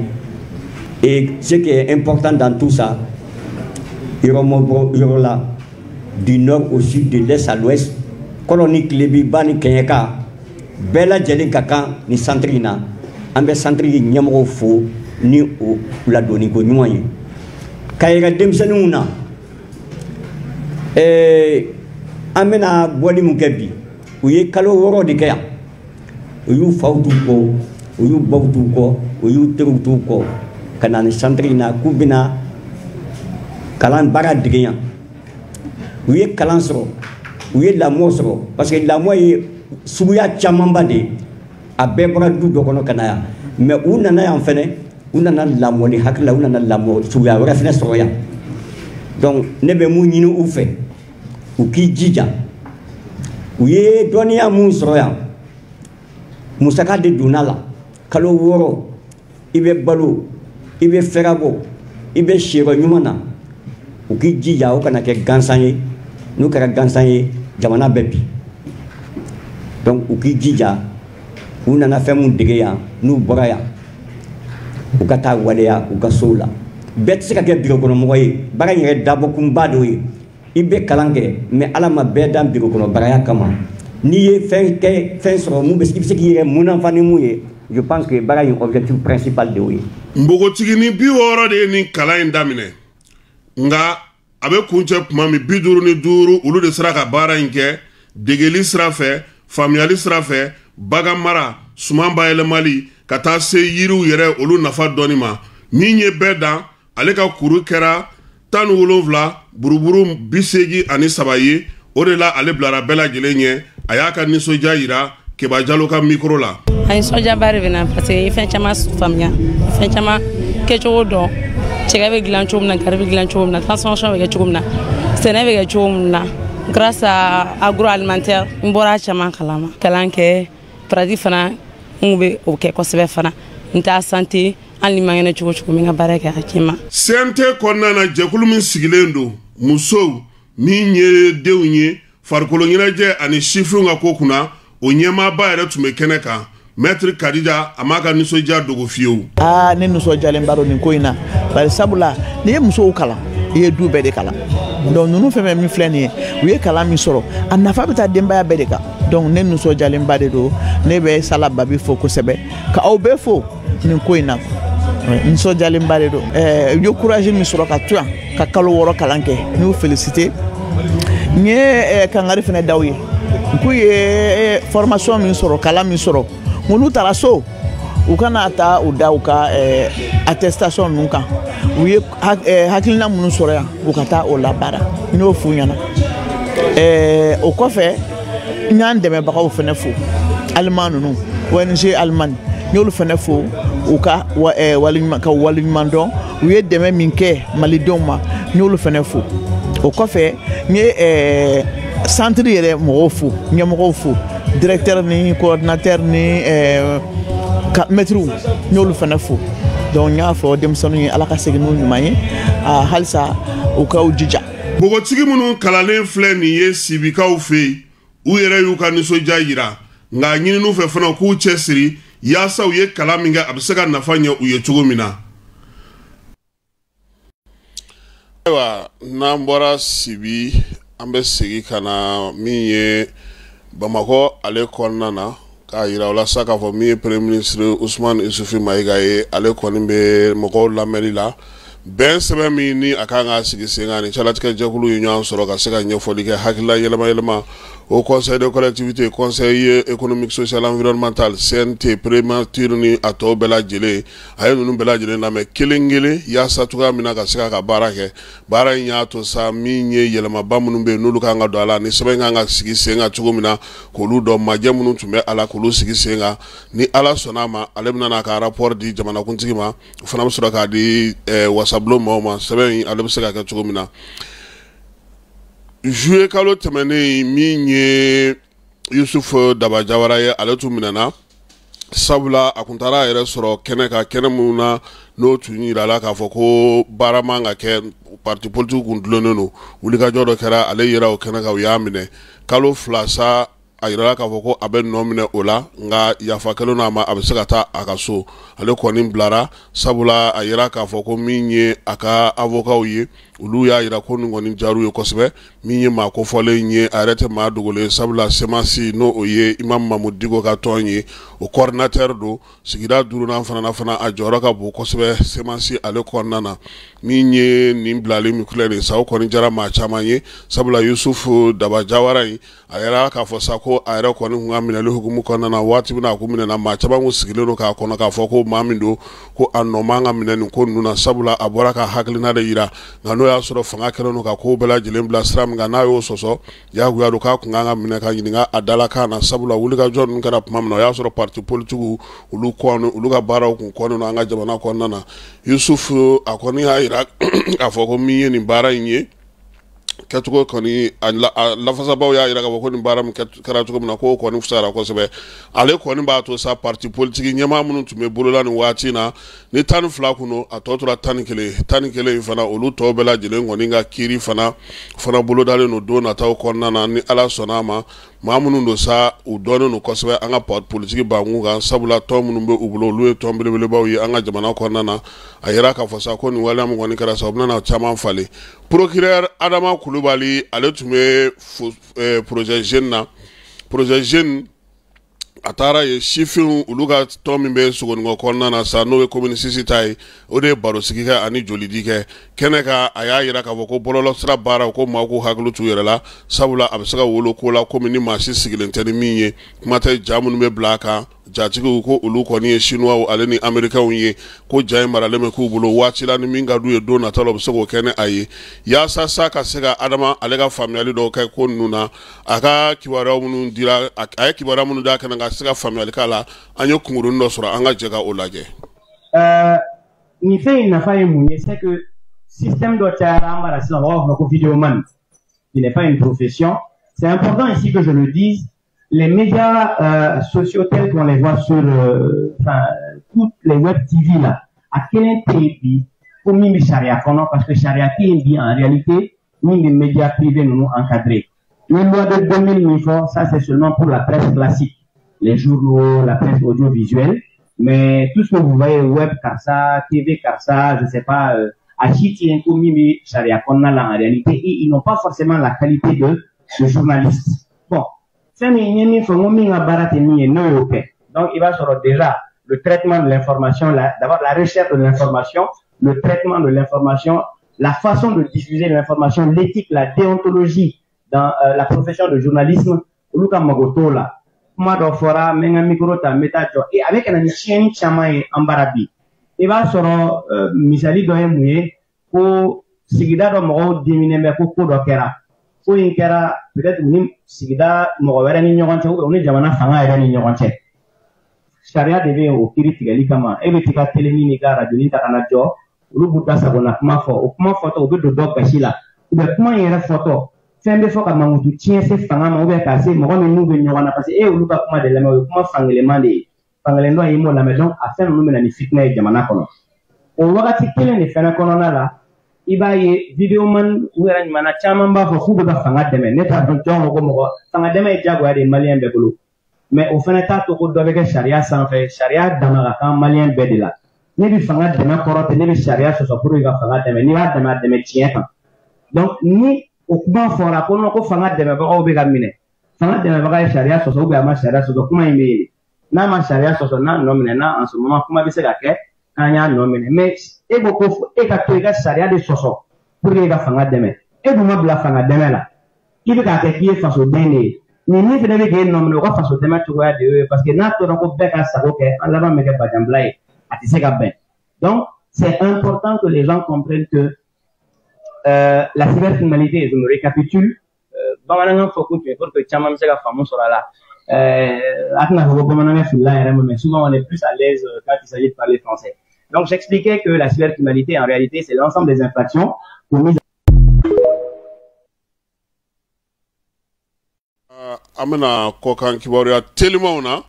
et ce qui est important dans tout ça yɔrɔ ma bɔ yɔrɔ la du nord au sud de l'est à l'ouest kɔlɔni Tilebinba ni Kɛɲɛka bɛɛ lajɛlen ka kan ni centre in na an bɛ centre ɲɛmɔgɔw fo ni o ladonni ko ɲuman ye ka yɛrɛ denmisɛnninw na an bɛna bɔli mun kɛ bi u ye kalo 6 de kɛ yan u y'u faw t'u kɔ u y'u baw t'u kɔ u y'u teriw t'u kɔ ka na ni centre in na k'u bɛna kalan baara dege yan u ye kalan sɔrɔ u ye lamɔ sɔrɔ parce que lamɔ ye suguya camanba de ye a bɛɛ bɔra du dɔ kɔnɔ ka na yan mais u nana yan fɛnɛ u nana lamɔ ni hakili la u nana lamɔ suguya wɛrɛ fɛnɛ sɔrɔ yan donc ne bɛ mun ɲini u fɛ u k'i jija u ye dɔnniya mun sɔrɔ yan musaka de donna la kalo 6 i bɛ balo i bɛ fɛɛrɛ bɔ i bɛ siyɔrɔ ɲuman na u k'i jija o kana kɛ gansan ye n'u kɛra gansan ye jamana bɛɛ bi donc u k'i jija u nana fɛn mun dege yan n'u bɔra yan u ka taa waleya u ka sow la bɛɛ tɛ se ka kɛ birokɔnɔmɔgɔ ye baara in yɛrɛ dabɔkunba dɔ ye i bɛ kalan kɛ mais ala ma bɛɛ dan birokɔnɔbaaraya kama n'i ye fɛn sɔrɔ mun bɛ se k'i yɛrɛ munafan ni mun ye je pense que baara in objectif principal de y'o ye. Npogotigini 60 de ye nin kalan in daminɛ nga a bɛ kuncɛ tuma min 55 olu de sera ka baara in kɛ degeli sira fɛ faamuyali sira fɛ bagan mara suman bayɛlɛmali ka taa se yiriw yɛrɛ olu nafa dɔɔni ma min ye bɛɛ dan ale ka kuru kɛra 17 buruburu 83 ye o de la ale bilara bɛɛ lajɛlen ɲɛ a y'a ka nisɔndiya yira Keba Jalo ka micro la. A nisɔndiya de bɛ na parce que i fɛn caman faamuya fɛn caman kɛcogo dɔn cɛkɛ bɛ dilan cogo min na gari bɛ dilan cogo min na transformation bɛ kɛ cogo min na sɛnɛ bɛ kɛ cogo min na grâce à agroalimentaire n bɔra caman kalama kalan kɛ pratique fana n bɛ o kɛ kosɛbɛ fana n t'a santé hali ni ma ŋɛnɛ cogo cogo min ka baara kɛ a kɛma. CNT kɔnɔna na jɛkulu min sigilen don musow min ye denw ye farikolo ɲɛnajɛ ani sifinw ka ko kunna o ɲɛmaaba yɛrɛ tun bɛ kɛnɛ kan Maître Kadija a m'a ka nisɔndiya dogo fiyewu. Ne nisɔndiyalen b'a dɔn nin ko in na bari sabula n'i ye musow kalan i ye du bɛɛ de kalan donc ninnu fɛn fɛn min filɛ nin ye u ye kalan min sɔrɔ a nafa bɛ taa denbaya bɛɛ de kan donc ne nisɔndiyalen ba de don ne bɛ Sala Babi fo kosɛbɛ ka aw bɛɛ fo nin ko in na nisɔndiyalen ba de don u ye courage min sɔrɔ ka to yan ka kalo 6 kalan kɛ n y'u féliciter n ye kangari fana d'aw ye k'u ye formation min sɔrɔ kalan min sɔrɔ n'u taara so u kana taa u da u ka attestation ninnu kan u ye hakilina minnu sɔrɔ yan u ka taa o labaara n y'o f'u ɲɛna o kɔfɛ n y'an dɛmɛbagaw fana fo Allemand ninnu ONG Allemagne n y'olu fana fo u ka waleɲuman dɔn u ye dɛmɛ min kɛ malidenw ma n y'olu fana fo o kɔfɛ n ye centre yɛrɛ mɔgɔw fo ɲɛmɔgɔw fo directeur ni coordinateur ni maîtres n y'olu fana fo donc n y'a fɔ denmisɛnninw ye ala ka segin n'u ɲuman ye halisa u k'u jija. Npogotigi minnu kalannen filɛ nin ye sibikaw fɛ yen u yɛrɛ y'u ka nisɔndiya yira nka ɲininiw fɛ fana k'u cɛsiri yaasa u ye kalan min kɛ a bɛ se ka nafa ɲɛ u ye cogo min na. Ayiwa n'an bɔra Sibi an bɛ segin ka na min ye Bamakɔ ale kɔnɔna na k'a yira o la sa k'a fɔ min ye premier ministre Ousmane Isufi Mayiga ye ale kɔni bɛ mɔgɔw lamɛnni la bɛn sɛbɛn min ni a kan ka sigi sen kan ni cɛlatigɛ jɛkulu ye ɲɔgɔn sɔrɔ ka se ka ɲɛfɔli kɛ hakilila yɛlɛma au conseil de collectivité conseil économique social environnemental CNT prémature ni a tɔw bɛɛ lajɛlen a ye ninnu bɛɛ lajɛlen lamɛn kelen-kelen yaasa cogoya min na ka se ka baara kɛ baara in y'a to sa min ye yɛlɛmaba minnu bɛ yen n'olu kan ka don a la ni sɛbɛn kan ka sigi sen kan cogo min na k'olu dɔn majɛ minnu tun bɛ a la k'olu sigi sen kan ni ala sɔnna a ma ale bɛna n'a ka rapport di jamanakuntigi ma o fana bɛ sɔrɔ k'a di wasabulon maaw ma sɛbɛn in ale bɛ se ka kɛ cogo min na. Juillet kalo tɛmɛnen min ye Yusuf Daba Jawara ye ale tun minɛna sabula a kun taara a yɛrɛ sɔrɔ kɛnɛ ka kɛnɛ minnu na n'o tun yira la k'a fɔ ko baara man ka kɛ parti politique kun dulonnen don wulikajɔ dɔ kɛra ale yera o kɛnɛ kan u y'a minɛ kalo 2 sa a yira k'a fɔ ko a bɛ nɔ minɛ o la nka yafa kɛlen n'a ma a bɛ se ka taa a ka so ale kɔni bilara sabula a yira k'a fɔ ko min ye a ka avocat ye olu y'a yira ko nin kɔni jaru ye kosɛbɛ min ye maa kofɔlen ye a yɛrɛ tɛ maa dogolen sabula semasi n'o o ye Imam Mamu Diko ka tɔn ye o coordinateur don sigida 5nan fana a jɔyɔrɔ ka bon kosɛbɛ semasi ale kɔnɔna na min ye nin bilali min filɛ nin sa o kɔni jara maa caman ye sabula Yusuf Daba Jawara in a yɛrɛ k'a fɔ sa ko a yɛrɛ kɔni kun ka minɛli hukumu kɔnɔna na waati min na a kun minɛna maa caman kun sigilen don k'a kɔnɔ k'a fɔ ko maa min don ko a nɔ man ka minɛ nin ko ninnu na sabula a bɔra ka hakilina de yira nka n'o y'a sɔrɔ fanga kɛlen don ka ko bɛɛ lajɛlen bila sira min kan n'a y'o sɔsɔ jagoya don k'a kun kan ka minɛ ka ɲininka a dalakan na sabula wulikajɔ ninnu kɛra tuma min na o y'a sɔrɔ parti politique olu ka baaraw kun kɔnnen don an ka jamana kɔnɔna na Yusuf a kɔni y'a yira k'a fɔ ko min ye nin baara in ye kɛcogo kɔni a lafasabaw y'a yira k'a fɔ ko nin baara min kɛra cogo min na k'o kɔni fisayara kosɛbɛ ale kɔni b'a to sa parti politique ɲɛmaa minnu tun bɛ bolola nin waati in na ni 12 kun don a tɔ tora 11 in fana olu tɔw bɛɛ lajɛlen kɔni ka kiiri fana bolodalen don don nataw kɔnɔna na ni ala sɔnna a ma maa minnu don sa u dɔnnen don kosɛbɛ an ka parti politique bankun kan sabula tɔn minnu bɛ u bolo olu ye tɔn belebelebaw ye an ka jamana kɔnɔna na a yira k'a fɔ sa ko nin waleya min kɔni kɛra sa u bɛna caman falen procureur Adama Kulubali ale tun bɛ projet jeune a taara ye sifin olu ka tɔn min bɛ sogonikɔ kɔnɔna na sa n'o ye commune 6 ta ye o de ye barosigi kɛ ani jolidi kɛ kɛnɛ ka a y'a yira k'a fɔ ko bɔlɔlɔsira baara ko maa k'u hakili t'u yɛrɛ la sabula a bɛ se ka wolo ko la komi ni maa si sigilen tɛ ni min ye kuma tɛ ja minnu bɛ bila a kan jatigiw ko olu kɔni ye chinois ale ni américains ye ko ja in maralen bɛ k'u bolo waati la ni min ka d'u ye don nataw la u bɛ se k'o kɛ ni a ye yaasa sa ka se ka Adama ale ka faamuyali dɔw kɛ ko ninnu na a ka kibaruyaw minnu dira a ye kibaruya minnu d'a kan ka se ka faamuyali k'a la an ye kunkurunin dɔ sɔrɔ an ka jɛ ka o lajɛ. Nin fɛn in nafa ye mun ye c'est que système dɔ cayara an b'a sisan mɔgɔw b'a fɔ ko vidéoman il n'est pas une profession c'est important ici que je le dise. Les médias sociaux tels qu'on les voit sur toutes les web TV là, à quel pays pour mimi charia parce que charia qui en réalité ni les médias privés nous encadrés. Les lois de 2000 ça c'est seulement pour la presse classique, les journaux, la presse audiovisuelle, mais tout ce que vous voyez web Karsa, TV Karsa, je sais pas, Achiti et mimi charia en réalité et ils n'ont pas forcément la qualité de journaliste. Bon. Donc il va sur déjà le traitement de l'information, d'abord la recherche de l'information, le traitement de l'information, la façon de diffuser l'information, l'éthique, la déontologie dans la profession de journalisme. Et avec un chien chamaï en barabi. Il va sur misali doyemouye pour sigida do mo diminuer pour kodokera. Ko in kɛra peut-être ni sigida mɔgɔ wɛrɛ ni ɲɔgɔn cɛ ou ni jamana fanga yɛrɛ ni ɲɔgɔn cɛ sariya de bɛ o kiiri tigɛli kama e bɛ t'i ka télé ni ka radio ni ta ka na jɔ olu b'u da sagona kuma fɔ o kuma fɔtɔ u bɛ don dɔ gasi la ou bien kuma in yɛrɛ fɔtɔ fɛn bɛ fɔ ka mankutu tiɲɛ se fanga ma ou bien k'a se mɔgɔ min n'u bɛ ɲɔgɔn na parce que e olu ka kuma de lamɛn o ye kuma fankeleman de ye fankelen dɔ ye m'o lamɛn donc a fɛn ninnu bɛ na ni fitinɛ ye jamana kɔnɔ o wagati kelen de fɛnɛ kɔnɔna la i b'a ye vidéoman u yɛrɛ ɲumanna caman b'a fɔ k'u bɛ ka fanga dɛmɛ ne t'a dɔn jɔn ko mɔgɔ fanga dɛmɛ ye diyagoya de ye maliyɛn bɛɛ bolo mais o fana t'a to ko dɔ bɛ kɛ sariya sanfɛ sariya dama ka kan maliyɛn bɛɛ de la ne bɛ fanga dɛmɛ kɔrɔ tɛ ne bɛ sariya sɔsɔ pour que ka fanga dɛmɛ n'i b'a dɛmɛ a dɛmɛ tiɲɛ kan donc ni o kuma fɔra ko non ko fanga dɛmɛbagaw bɛ ka minɛ fanga dɛmɛbaga ye sariya sɔsɔ ou bien a ma sariya sɔsɔ kuma in bɛ yen n'a ma sariya sɔsɔ n'a nɔ minɛ n'a en ce moment kuma bɛ se ka kɛ k'an y'a nɔ minɛ mais e ko ko e ka to i ka sariya de sɔsɔ pour que ka fanga dɛmɛ e dun ma bila fanga dɛmɛ la i bɛ k'a kɛ k'i ye fasoden de ye nin min fana bɛ k'e nɔ minɛ o ka faso dɛmɛ cogoya de ye parce que n'a tora ko bɛɛ ka sago kɛ an laban bɛ kɛ bajanbila ye a tɛ se ka bɛn donc c'est important que les gens comprennent que la cybercriminalité je me récapitule bamanankan fɔ kun tun ye pour que caman bɛ se ka faamu sɔrɔ a la a tɛna fɔ ko bamanankan filila yɛrɛ ma mais souvent on est plus à l'aise quand il s'agit de parler français donc j'expliquais que la cybercriminalité en réalité c'est l'ensemble des infractions commises an bɛna kɔkan kibaruya telimanw na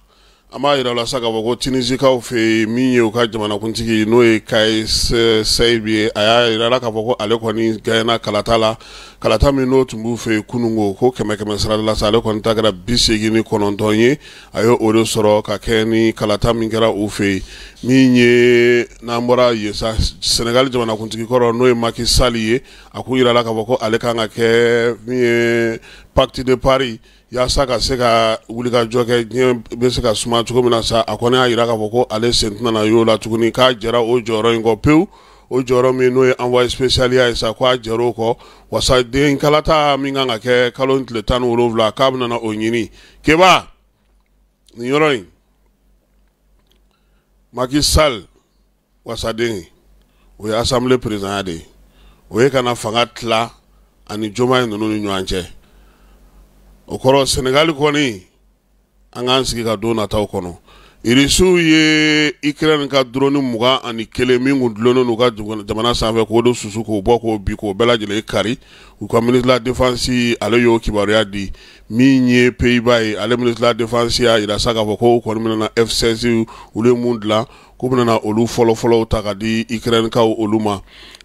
an b'a yira la sa k'a fɔ ko tinisikaw fɛ min ye u ka jamanakuntigi n'o ye Kayi Seyidu ye a y'a yira la k'a fɔ ko ale kɔni gagné kalata la kalata min n'o tun b'u fɛ kunungo ko 100 sara la sa ale kɔni ta kɛra 89 ye a ye o de sɔrɔ ka kɛ ni kalata min kɛra u fɛ min ye n'an bɔra yen sa Senegal jamanakuntigi kɔrɔ n'o ye Macky Sall ye a ko yira la k'a fɔ ko ale kan ka kɛ min ye Pacte de Paris yaasa ka se ka wulikajɔ kɛ diɲɛ bɛ se ka suma cogo min na sa a kɔni y'a yira k'a fɔ ko ale sen tɛna na y'o la tuguni k'a jɛra o jɔyɔrɔ in kɔ pewu o jɔyɔrɔ min n'o ye envoyé spécial ye sa ko a jɛra o kɔ wasa den kalata min kan ka kɛ kalo tile 17 k'a bɛna o ɲini Keba nin yɔrɔ in Macky Sall wasaden o ye assemblée président de ye o ye kana fanga tila ani Diomaye ninnu ni ɲɔgɔn cɛ o kɔrɔ Senegal kɔni an k'an sigi ka don nataw kɔnɔ irisu ye Ukraine ka drone muga ani kele mingu dlono nuga jamana sanfɛ ko do susu ko bɔ ko bi ko bɛɛ lajɛlen kari u ka ministre de la défense ale y'o kibaruya di min ye Pays-Bas ye ale ministre de la défense y'a yira sa k'a fɔ ko u kɔni bɛna F-16 olu ye mun dilan k'u bɛna olu fɔlɔfɔlɔw ta ka di Ukraine kaw olu ma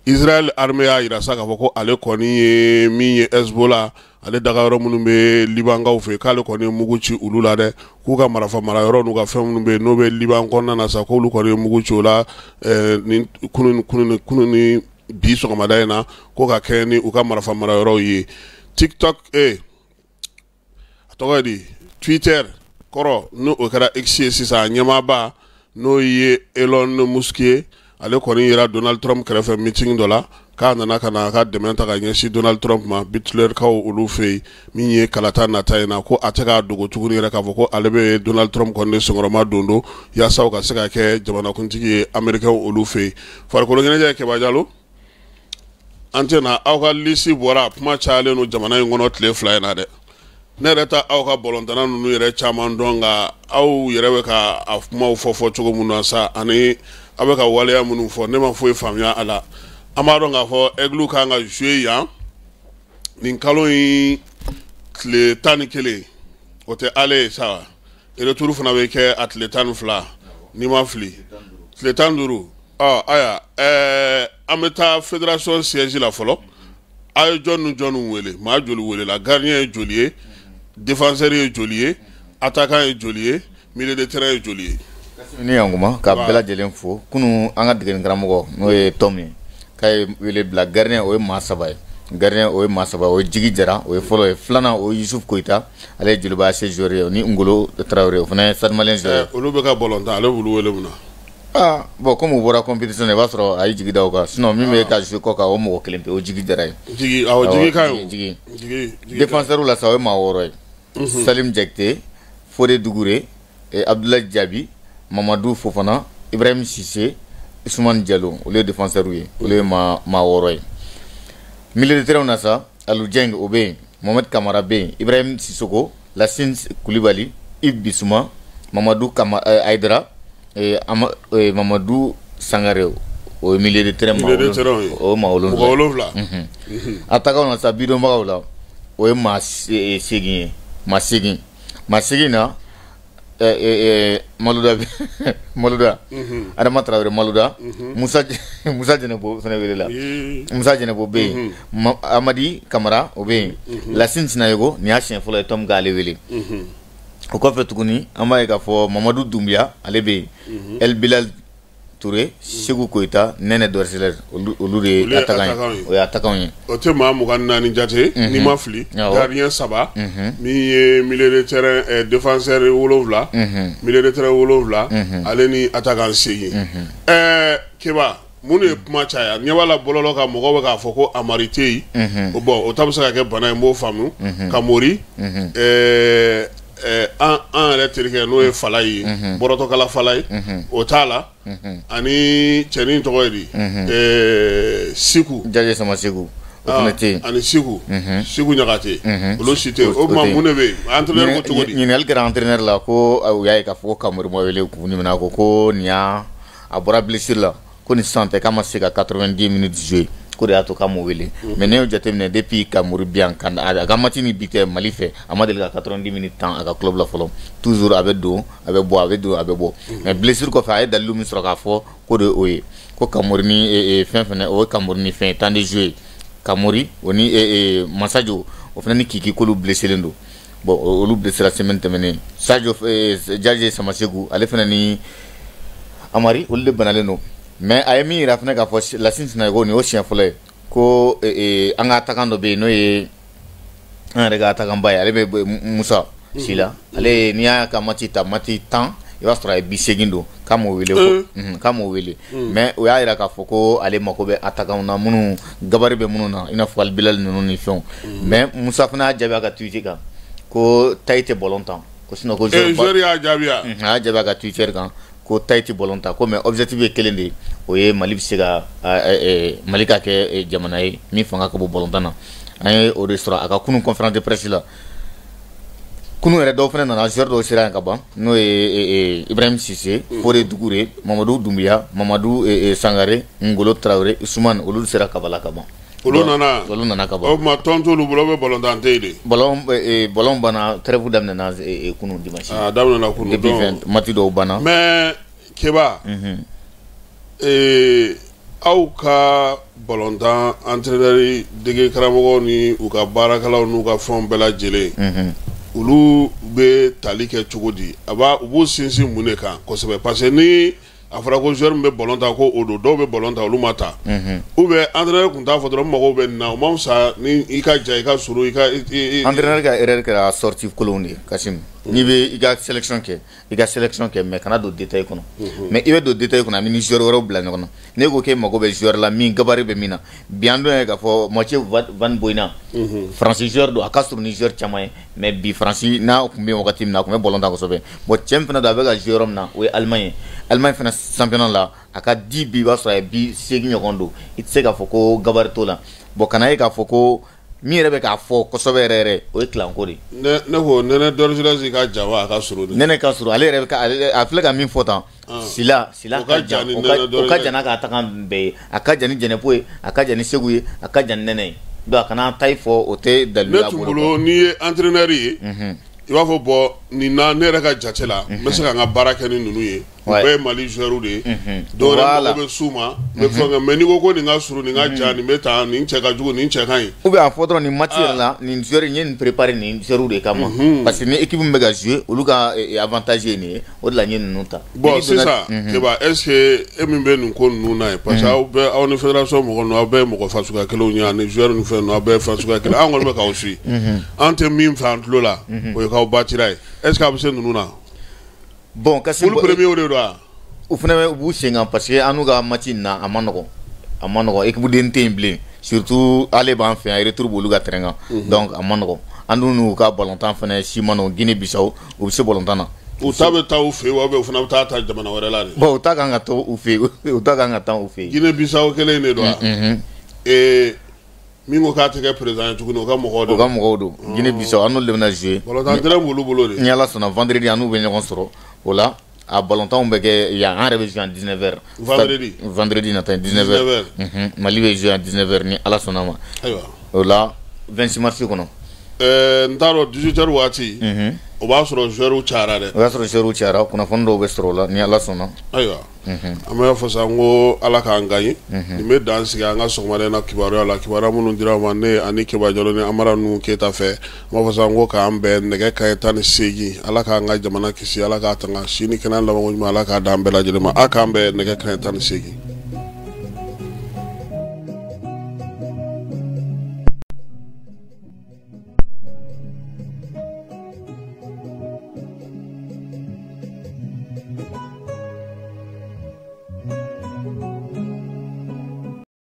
Israel armée y'a yira sa k'a fɔ ko ale kɔni ye min ye Hezbollah ale daga yɔrɔ minnu bɛ Libankaw fɛ k'ale kɔni ye mugu ci olu la dɛ k'u ka marifa mara yɔrɔ n'u ka fɛn minnu bɛ n'o bɛ Liban kɔnɔna na sa k'olu kɔni ye mugu ci o la ni kunun ni bi sɔgɔmada in na ko ka kɛ ni u ka marifa mara yɔrɔw ye TikTok a tɔgɔ ye di Twitter kɔrɔ n'o kɛra X ye sisan ɲɛmaaba n'o ye Elon Musk ye ale kɔni yera Donald Trump kɛrɛfɛ meeting dɔ la k'a nana ka na ka dɛmɛ ta ka ɲɛsin Donald Trump ma Butler kaw olu fɛ yen min ye kalata nata in na ko a tɛ k'a dogo tuguni yɛrɛ k'a fɔ ko ale bɛ Donald Trump kɔni de sɔngɔrɔma don yaasa u ka se ka kɛ jamanakuntigi ye Américain olu fɛ yen farikolo ɲɛnajɛ Kɛba Jalo an tɛna aw ka lisi bɔra kuma cayalen don jamana in kɔnɔ tile 2 in na dɛ ne yɛrɛ ta aw ka bɔlɔntana ninnu yɛrɛ caman dɔn nka aw yɛrɛ bɛ ka a kumaw fɔ cogo min na sa ani aw bɛ ka waleya minnu fɔ ne ma foyi faamuya a la an b'a dɔn k'a fɔ aigle kan ka jouer yan nin kalo in tile 11 o tɛ ale ye sa retour fana bɛ kɛ a tile 12 ni ma fili tile 15 aya an bɛ taa fédération siège la fɔlɔ a ye jɔn ni jɔn wele maa joli welela gardien ye joli ye défenseur ye joli ye attaquant ye joli ye milieu de terrain ye joli ye ni yankuma ka bɛɛ lajɛlen fo kunu an ka degeli karamɔgɔ n'o ye Tom ye k'a ye wele bila gardien o ye maa 3 ye gardien o ye maa 3 o ye Jigi Jara o ye fɔlɔ ye filanan o ye Yusuf Koyita ale ye joliba se joueur ye ni Ngolo Traoré o fana ye Stade Malien joueur olu bɛ ka bɔlɔntan ale b'olu wele mun na bon comme u bɔra compétition na i b'a sɔrɔ a ye jigi da o kan sinon min bɛ ka jouer kɔ kan o mɔgɔ kelen pe o Jigi Jara ye Jigi ka ye Jigi défenseur la sa o ye maa 6 ye Salim Diakité Fodé Dougouré Abdoulaye Diaby Mamadou Fofana Ibrahim Cissé Ousmane Diallo olu ye défenseur ye olu ye maa 6 ye milieu de terrain na sa Alou Dieng o bɛ yen Mohamed Kamara bɛ yen Ibrahim Sissoko Lassine Koulibaly Yves Bissouma Mamadou Aïdara Mamadou Sangare o ye milieu de terrain o ye maa 7 attaquant na sa bidonbagaw la o ye maa 8 ye maa 8 na Malouda Adama Traoré Malouda Moussa Djenebo fana welela Moussa Djenebo bɛ yen Amadi Kamara o bɛ yen Lassine Sinayogo nin y'a siɲɛ fɔlɔ ye Tom ga ale wele o kɔfɛ tuguni an b'a ye k'a fɔ Mamadou Doumbia ale bɛ yen El Bilal Touré Segou Koyita Nene Dorseler olu de ye attaquant ye o ye attaquant ye o tɛ maa 24 jate ni ma fili gardien 3 min ye milieu de terrain défenseur 7 milieu de terrain 7 ale ni attaquant 8 Keba mun ye kuma caya ɲɛ b'a la bɔlɔlɔ ka mɔgɔw bɛ k'a fɔ ko Amari tɛ yen bon o ta bɛ se ka kɛ bana ye n b'o faamu Kamori an yɛrɛ terikɛ n'o ye Fala ye bɔrɔtɔkala Fala ye o t'a la ani cɛnin tɔgɔ ye di Siku Jaje Sama Siku o fana tɛ yen ani Siku Ɲagate olu si tɛ yen o tuma mun de bɛ yen entraîneur ko cogo di ɲininkali kɛra entraîneur la ko u y'a ye k'a fɔ ko Kamori ma wele kun min na ko nin y'a a bɔra blessure la ko nin sisan tɛ k'a ma se ka 90 minutes jouer ko de y'a to k'a m'o wele mais ne y'o jateminɛ depuis Kamori bi yan a ka match ni bi tɛ Mali fɛ a ma deli ka 90 minutes tan a ka club la fɔlɔ toujours a bɛ don a bɛ bɔ a bɛ don a bɛ bɔ mais blessure kɔfɛ a ye dalilu min sɔrɔ k'a fɔ ko de o ye ko Kamori ni fɛn fɛnɛ o ye Kamori ni fɛn temps de jouer Kamori o ni Masajo o fana ni Kiki k'olu blesselen don bon olu blessera semaine tɛmɛnen Sadio Jaje Samasegu ale fana ni Amari olu de banalen don mais a ye min yira fana k'a fɔ Lassine Sinayogo nin y'o siɲɛ fɔlɔ ye ko an ka attaquant dɔ bɛ yen n'o ye an yɛrɛ ka attaquant ba ye ale bɛ Musa Sila ale n'i y'a ka match ta match 10 i b'a sɔrɔ a ye 80 don k'a m'o wele k'a m'o wele mais o y'a yira k'a fɔ ko ale mako bɛ attaquant na minnu gabari bɛ minnu na i n'a fɔ Albilal ninnu ni fɛnw mais Musa fana y'a jaabi a ka tweet kan ko taille tɛ ballon tan ko sinon ko joueur y'a jaabi a y'a jaabi a ka Twitter kan ko taille tɛ ballon tan ko mais objectif ye kelen de ye o ye Mali bɛ se ka Mali ka kɛ jamana ye min fanga ka bon ballon tan na an ye o de sɔrɔ a ka kunun conférence de presse la kunu yɛrɛ dɔw fana nana joueur dɔw sera yan ka ban n'o ye Ibrahim Cissé, Fode Doucouré, Mamadou Doumbia, Mamadou Sangare, Ngolo Traoré, Ousmane olu sera kabala ka ban. Olu nana ka ban. O ma tonto olu bolo bɛ ballon tan tɛ de. Ballon bana trêve daminɛna kunu dimanche. Ah daminɛna kunu. Depuis 20 mati dɔw bana. Mais Keba. Aw ka ballon tan entraîneur dege karamɔgɔw ni u ka baarakɛlaw n'u ka fɛnw bɛɛ lajɛlen. Olu bɛ tali kɛ cogo di? U b'u sinsin mun de kan kosɛbɛ parce que ni a fɔra ko joueur min bɛ ballon ta ko o don dɔw bɛ ballon ta olu ma ta. Ou bien entraîneur kun t'a fɔ dɔrɔn mago bɛ nin na o man fisa ni i ka ja i ka surun i ka. Entraîneur ka erreur kɛra sortie kolon de ye Kasim. N'i bɛ i ka sélection kɛ mais kana don détail kɔnɔ. Mais i bɛ don détail kɔnɔ ani ni joueur wɛrɛw bila ɲɔgɔn na. N'e ko k'e mago bɛ joueur la min gabarit bɛ min na bi an don ye k'a fɔ Mathieu Van Boyna Faransi joueur don a ka surun ni joueur caman ye mais bi Faransi n'a kun bɛ yen wagati min na a kun bɛ ballon ta kosɛbɛ. Bon cɛ min fana don a bɛ ka jouer yɔrɔ min na o ye Allemagne ye. Allemagne fana championnat la a ka 10 bi i b'a sɔrɔ a ye bi 8 ɲɔgɔn don i tɛ se k'a fɔ ko gabarit t'o la. Bon kana ye k'a fɔ ko min yɛrɛ bɛ k'a fɔ kosɛbɛ yɛrɛ o ye kilanko de. Ne ko Nene Dorjilasi ka jawa a ka surun. Nene ka surun ale yɛrɛ bɛ a filɛ ka min fɔ tan Sila ka jan o ka jan n'a ka taga bɛɛ ye a ka jan ni Jɛnɛpo ye a ka jan ni Segu ye a ka jan ni Nɛnɛ ye donc a kana ta i fɔ o tɛ dalilu ne tun bolo n'i ye entraîneur ye i b'a fɔ bɔn nin na ne yɛrɛ ka jate la n bɛ se ka n ka baara kɛ ni ninnu ye u bɛɛ ye Mali joueur de ye dɔw yɛrɛ mago bɛ s'u ma mais n'i ko ko nin ka surun nin ka jan nin bɛ tan nin cɛ ka jugu nin cɛ ka ɲi ou bien a fɔ dɔrɔn nin match yɛrɛ la nin joueur in ye nin préparer nin joueur de kama parce que ni équipe min bɛ ka jouer olu ka avantage ye nin ye o de la n ye ninnu ta. Bon sisan Keba est ce que e min bɛ nin ko ninnu na ye parce que aw ni fédération mɔgɔ ninnu aw bɛɛ ye mɔgɔ fasuguya kelenw ye ani joueur ni fɛn ninnu aw bɛɛ ye fasuguya kelen an kɔni bɛ k'aw suit an tɛ min fɛ an tulo la o ye k'aw batira ye est ce que a bɛ se ninnu na. Bon Kasim olu premier o de don wa. U fana b'u sen kan parce que an n'u ka match in na a ma nɔgɔn équipe den tɛ yen bilen surtout ale b'an fɛ yan retour b'olu ka terrain kan donc a ma nɔgɔn an dun n'u ka ballon tan fana si ma nɔgɔn Guinée Bissau u bɛ se ballon tan na. U ta bɛ taa u fɛ yen wa u fana bɛ taa ta jamana wɛrɛ la de. Bon u ta kan ka taa u fɛ yen u ta kan ka taa u fɛ yen. Guinée Bissau kelen de don wa. Min ko k'a tɛ kɛ président ye tuguni o ka mɔgɔw don. O ka mɔgɔw don Guinée Bissau an n'olu de bɛna jouer. ballon tan terrain b'olu bolo de. Ni Ala sɔnna vendredi an n'u bɛ ɲɔgɔn sɔrɔ o la. A ballon tan bɛ kɛ yan an yɛrɛ bɛ jouer à 19h. Vendredi nata 19h. Mali bɛ jouer à 19h ni Ala sɔnna ma. Ayiwa. O la 26 mars kɔnɔ. N t'a dɔn 18h waati. O b'a sɔrɔ joueurs cayara dɛ. O b'a sɔrɔ joueurs cayara kunnafoni dɔw bɛ sɔrɔ o la ni Ala sɔnna. Ayiwa. An bɛ fɔ sa n ko Ala k'an gagne. Nin bɛ dan sigi an ka sɔgɔmada in na kibaruya la kibaruya minnu dira ma ne ani Keba Jalo ni Amara Nuhu Keyita fɛ n b'a fɔ sa n ko k'an bɛn nɛgɛ kanɲɛ 18 Ala k'an ka jamana kisi Ala k'a tanga sini kɛnɛ laban ko ɲuman Ala k'a d'an bɛɛ lajɛlen ma a k'an bɛn nɛgɛ kanɲɛ 18.